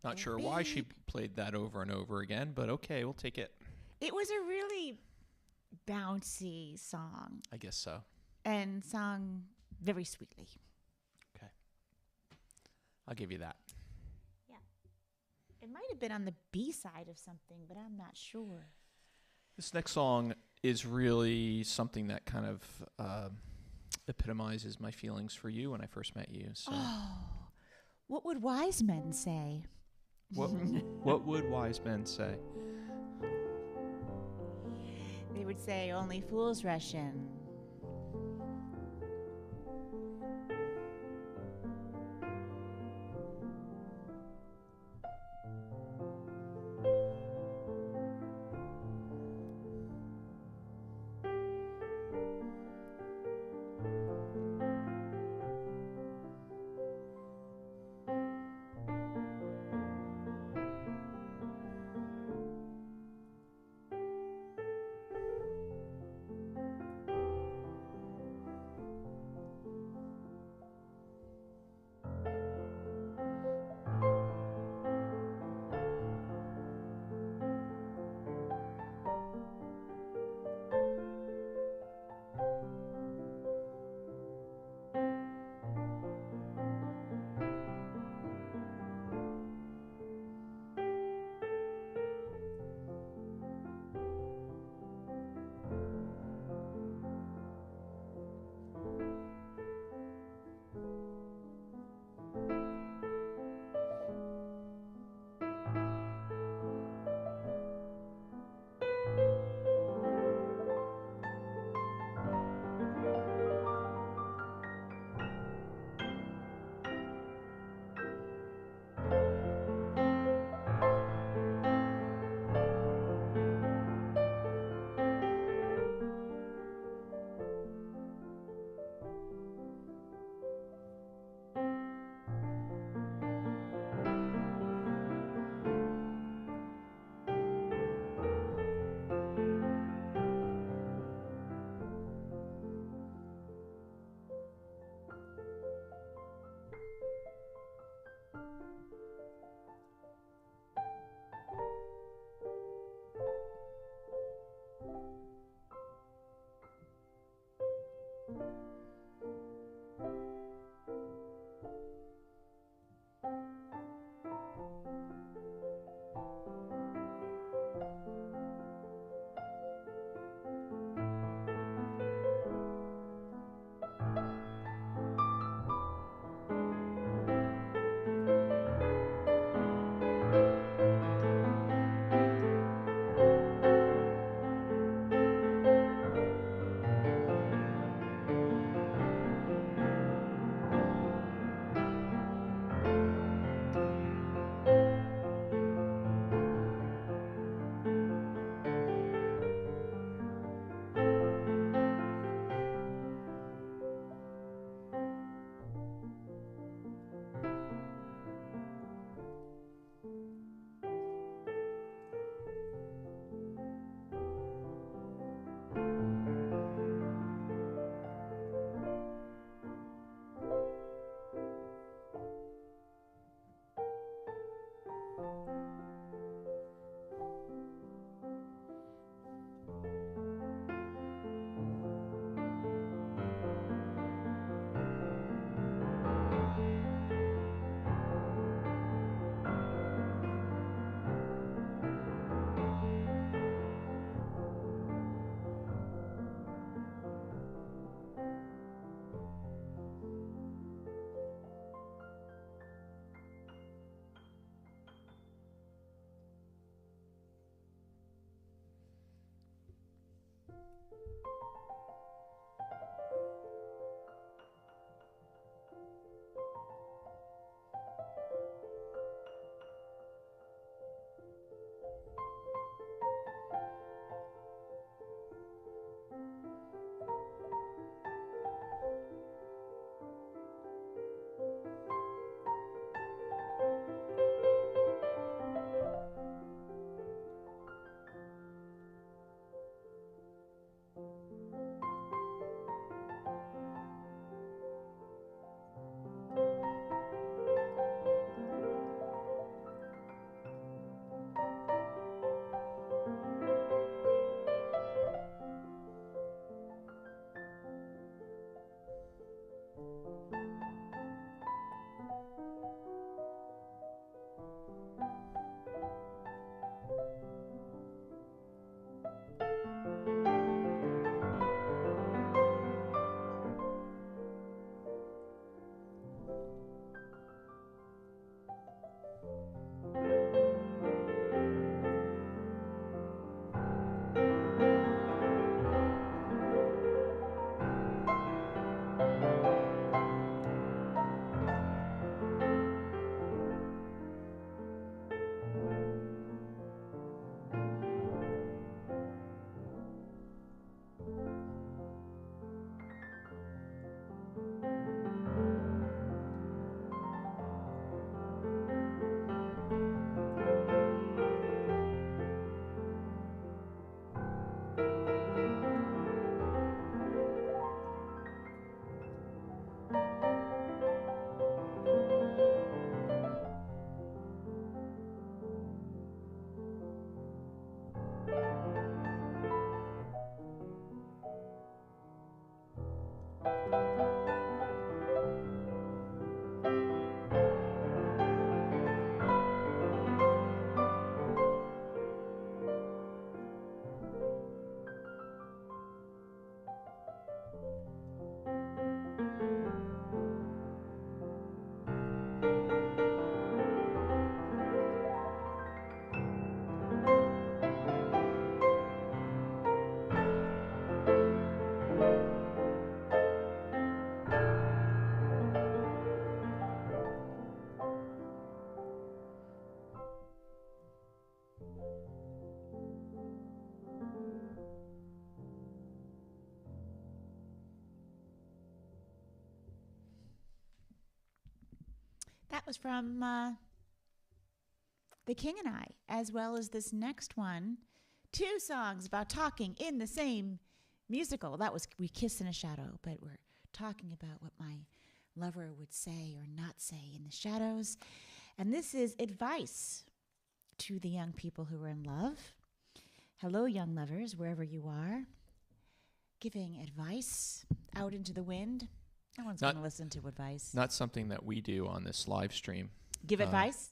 Not sure why she played that over and over again, but okay, we'll take it. It was a really bouncy song I guess so. and sung very sweetly. Okay. I'll give you that. Yeah. It might have been on the B side of something, but I'm not sure. This next song is really something that kind of epitomizes my feelings for you when I first met you. So, What would wise men say? what would wise men say? They would say only fools rush in. That was from The King and I, as well as this next one. 2 songs about talking in the same musical. That was We Kiss in a Shadow, but we're talking about what my lover would say or not say in the shadows. And this is advice to the young people who are in love. Hello, young lovers, wherever you are. Giving advice out into the wind. No one's going to listen to advice. Not something that we do on this live stream. Give advice?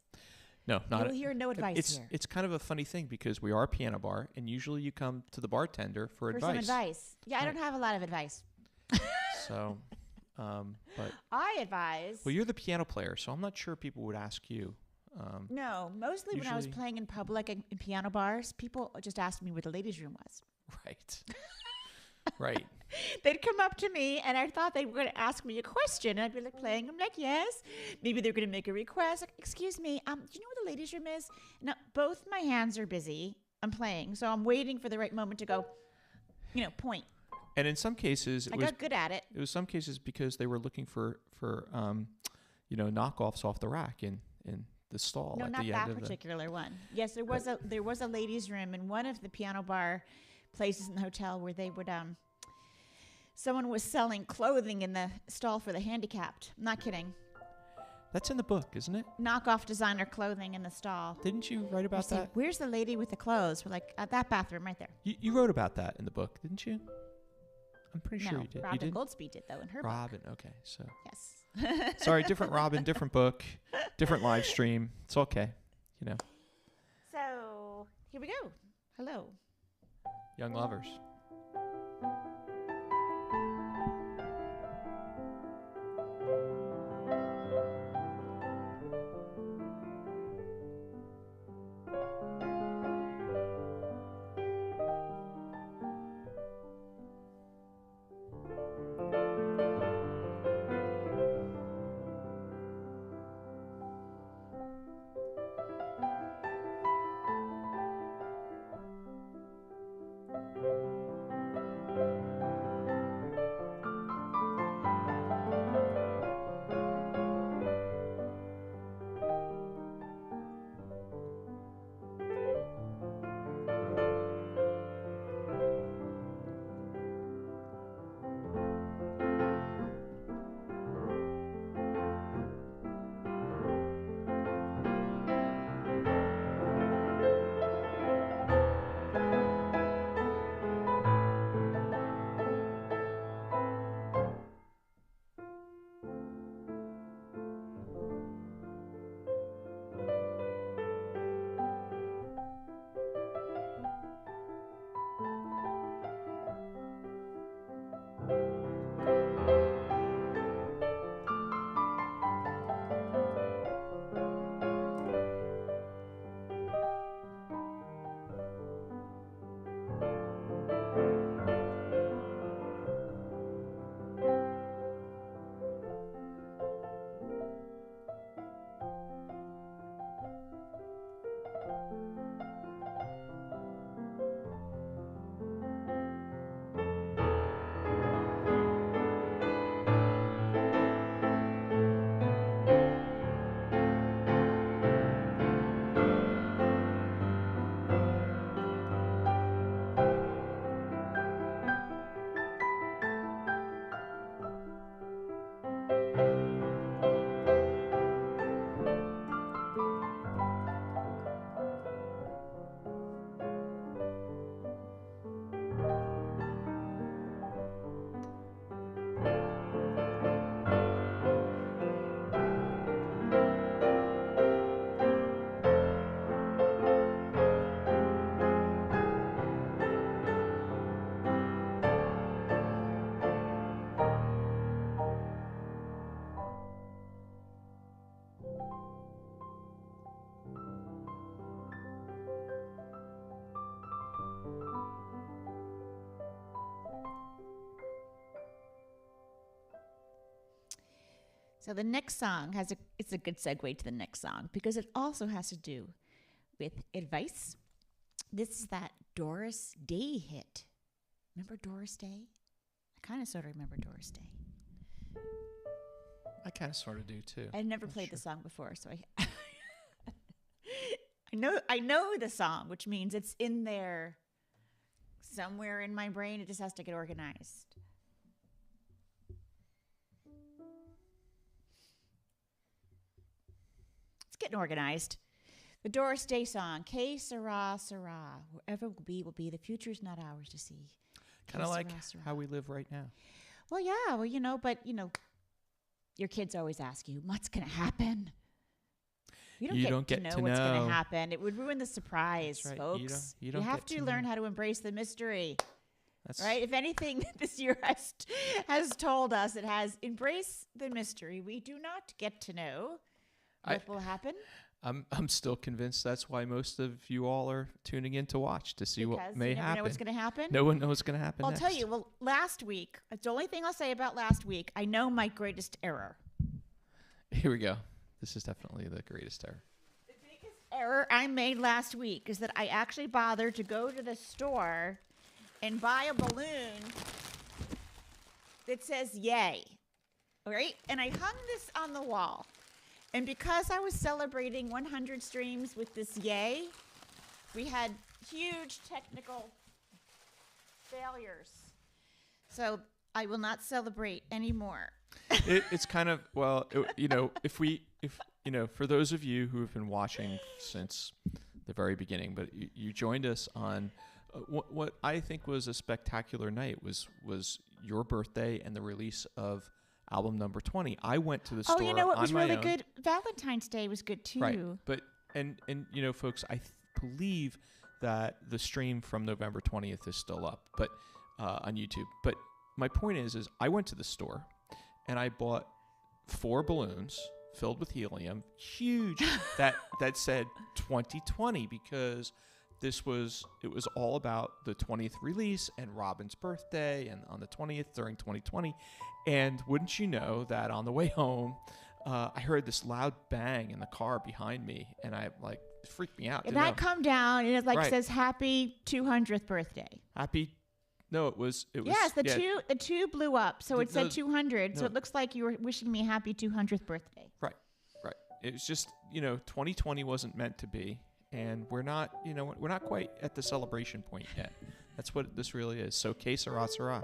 No, not. You'll hear no advice here. It's kind of a funny thing because we are a piano bar, and usually you come to the bartender for advice. Some advice. Yeah, I don't have a lot of advice. So, but I advise. Well, you're the piano player, so I'm not sure people would ask you. No, mostly when I was playing in public in piano bars, people just asked me where the ladies' room was. Right. Right. They'd come up to me, and I thought they were going to ask me a question. And I'd be like playing. I'm like, yes. Maybe they're going to make a request. Like, excuse me, do you know where the ladies' room is? Now, both my hands are busy. I'm playing, so I'm waiting for the right moment to go, point. And in some cases, I got good at it. It was some cases because they were looking for knockoffs off the rack in the stall. No, at not the that end particular one. Yes, there was a ladies' room in one of the piano bar places in the hotel where they would someone was selling clothing in the stall for the handicapped. I'm not kidding. That's in the book, isn't it? Knockoff designer clothing in the stall. Didn't you write about that? Where's the lady with the clothes? We're like, at that bathroom right there. You wrote about that in the book, didn't you? I'm pretty sure you did. Robin Goldspeed did, though, in her book. Okay. So yes. Sorry, different Robin, different book, different live stream. It's okay, So, here we go. Hello. Young lovers. So the next song it's a good segue to the next song because it also has to do with advice. This is that Doris Day hit. Remember Doris Day? I kind of sort of remember Doris Day. I kind of sort of do too. I'd never played the song before, so I know the song, which means it's in there somewhere in my brain. It just has to get organized. It's getting organized. The Doris Day song, Que Sera, Sera. Wherever will be. The future's not ours to see. Kind of like how we live right now. Well, yeah. Well, but your kids always ask you, what's going to happen? You don't get to know what's going to happen. It would ruin the surprise, right. Folks. You don't have get to learn how to embrace the mystery. That's right? If anything this year has told us, it has embrace the mystery. We do not get to know what will happen. I'm still convinced that's why most of you all are tuning in to watch to see what may you never happen. know what's going to happen. No one knows what's going to happen. I'll tell you. Well, last week, that's the only thing I'll say about last week. I know my greatest error. Here we go. This is definitely the greatest error. The biggest error I made last week is that I actually bothered to go to the store and buy a balloon that says yay. All right? And I hung this on the wall. And because I was celebrating 100 streams with this yay, we had huge technical failures. So I will not celebrate anymore. It's kind of, well, if for those of you who have been watching since the very beginning, but you joined us on what I think was a spectacular night was your birthday and the release of album number 20. I went to the store. Oh, you know what was really own. good? Valentine's Day was good too. Right, but and folks, I believe that the stream from November 20th is still up, but on YouTube. But my point is I went to the store and I bought 4 balloons filled with helium, huge, that said 2020 because it was all about the 20th release and Robin's birthday and on the 20th during 2020. And wouldn't you know that on the way home, I heard this loud bang in the car behind me and it freaked me out. And I come down and it says happy 200th birthday. Yes, the two blew up. So it said 200. So it looks like you were wishing me a happy 200th birthday. Right. It was just, 2020 wasn't meant to be. And we're not quite at the celebration point yet. That's what this really is. So, que sera, sera.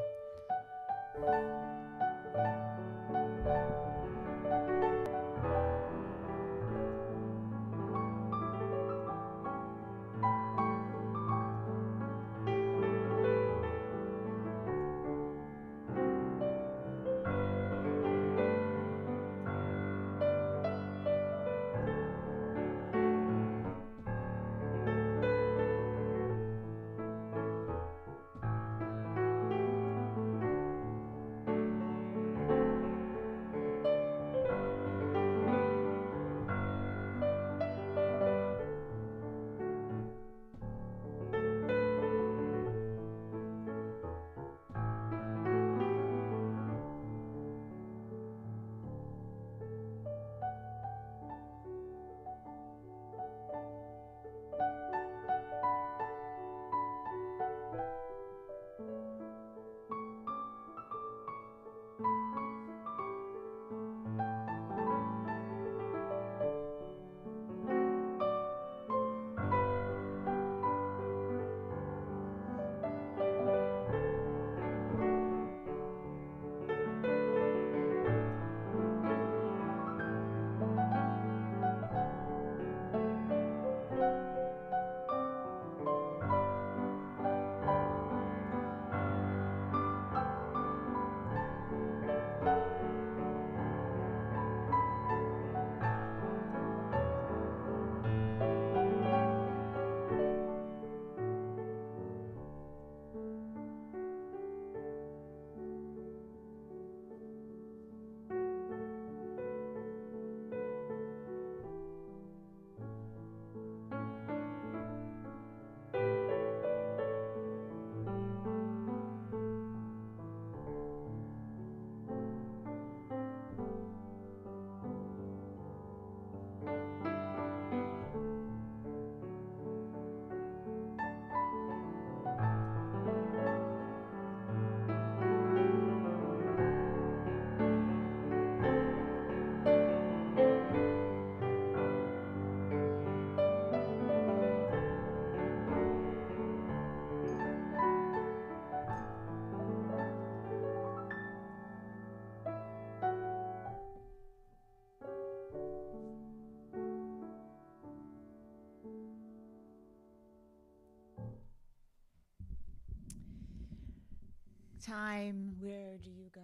time, where do you go?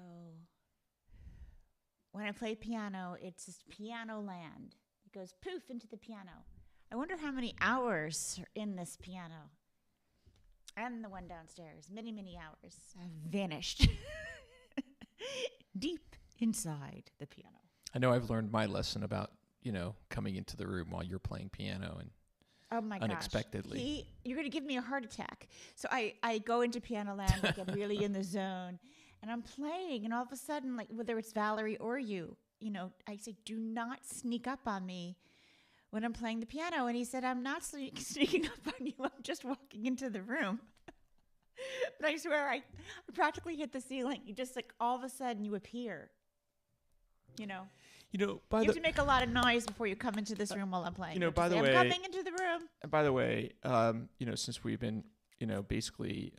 When I play piano, it's just piano land. It goes poof into the piano. I wonder how many hours are in this piano. And the one downstairs, many, many hours have vanished deep inside the piano. I know I've learned my lesson about, coming into the room while you're playing piano and oh my unexpectedly. Gosh. You're going to give me a heart attack. So I go into piano land, I get really in the zone, and I'm playing, and all of a sudden, like whether it's Valerie or you, I say, do not sneak up on me when I'm playing the piano. And he said, I'm not sneaking up on you. I'm just walking into the room. But I swear I practically hit the ceiling. You just like all of a sudden you appear. You have to make a lot of noise before you come into this room while I'm playing. By the way, I'm coming into the room. By the way, since we've been, basically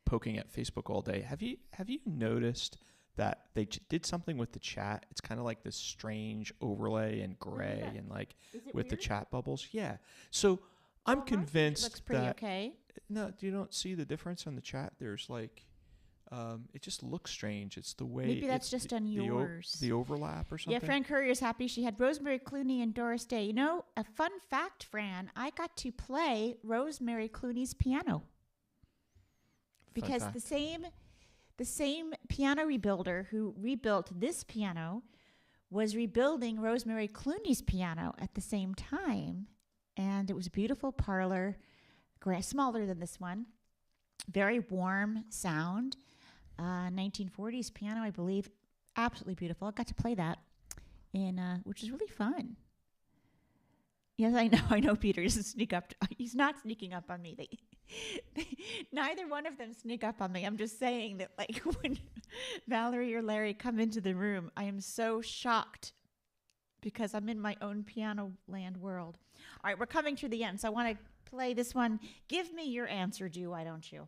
poking at Facebook all day, have you noticed that they did something with the chat? It's kind of like this strange overlay and gray and like with the chat bubbles. Yeah. So I'm convinced it looks pretty okay. No, you don't see the difference on the chat. There's like, it just looks strange. It's the way. Maybe that's just on yours. The overlap or something. Yeah, Fran Courier's happy she had Rosemary Clooney and Doris Day. A fun fact, Fran, I got to play Rosemary Clooney's piano. Because the same piano rebuilder who rebuilt this piano was rebuilding Rosemary Clooney's piano at the same time. And it was a beautiful parlor, smaller than this one. Very warm sound. 1940s piano, I believe. Absolutely beautiful. I got to play that, which is really fun. Yes, I know Peter doesn't sneak up. He's not sneaking up on me. Neither one of them sneak up on me. I'm just saying that, like, when Valerie or Larry come into the room, I am so shocked because I'm in my own piano land world. All right, we're coming to the end, so I want to play this one. Give me your answer, why don't you?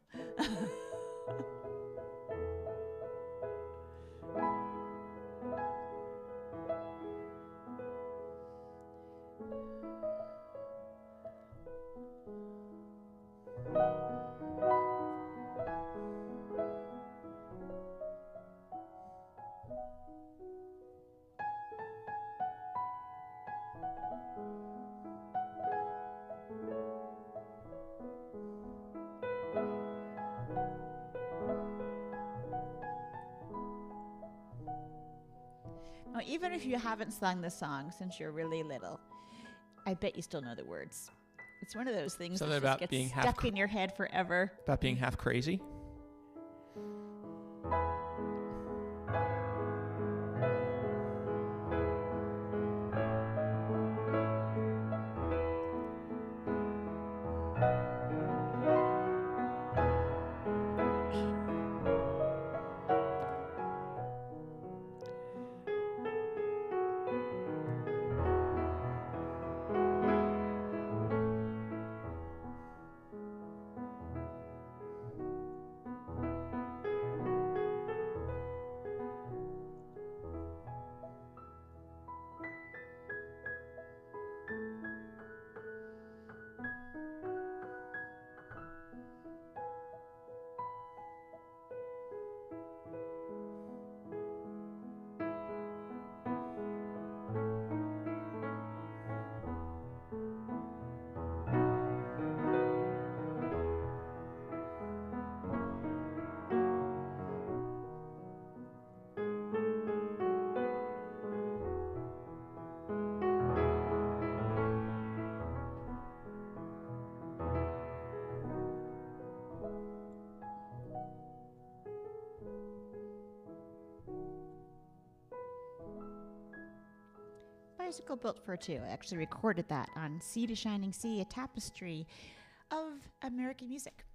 Now, even if you haven't sung the song since you're really little, I bet you still know the words. It's one of those things that just gets stuck in your head forever. About being half crazy? Bicycle Built for Two. I actually recorded that on Sea to Shining Sea, a tapestry of American music.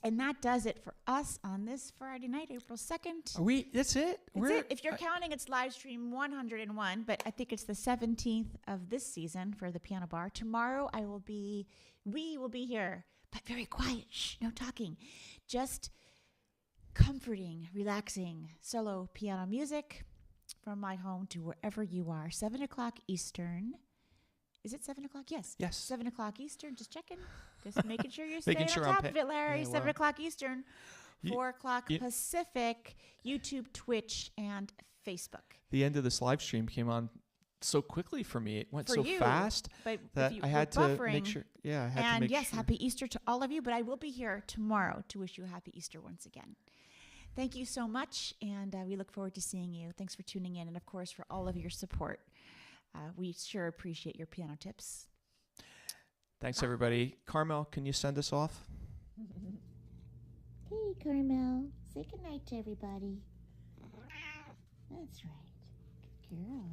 And that does it for us on this Friday night, April 2nd. Are we? That's it? That's it. If you're counting, it's live stream 101, but I think it's the 17th of this season for the Piano Bar. Tomorrow we will be here, but very quiet. Shh, no talking. Just comforting, relaxing, solo piano music from my home to wherever you are. 7 o'clock Eastern. Is it 7 o'clock? Yes. 7 o'clock Eastern. Just checking. Just making sure you're staying on top of it, Larry. Yeah, 7 o'clock Eastern. 4 o'clock Pacific, YouTube, Twitch, and Facebook. The end of this live stream came on so quickly for me. It went For so you, fast but that if you I were had to make buffering, sure. Yeah, I had to And make yes, sure. happy Easter to all of you, but I will be here tomorrow to wish you a happy Easter once again. Thank you so much, and we look forward to seeing you. Thanks for tuning in, and of course, for all of your support. We sure appreciate your piano tips. Thanks, everybody. Carmel, can you send us off? Hey, Carmel. Say goodnight to everybody. That's right. Good girl.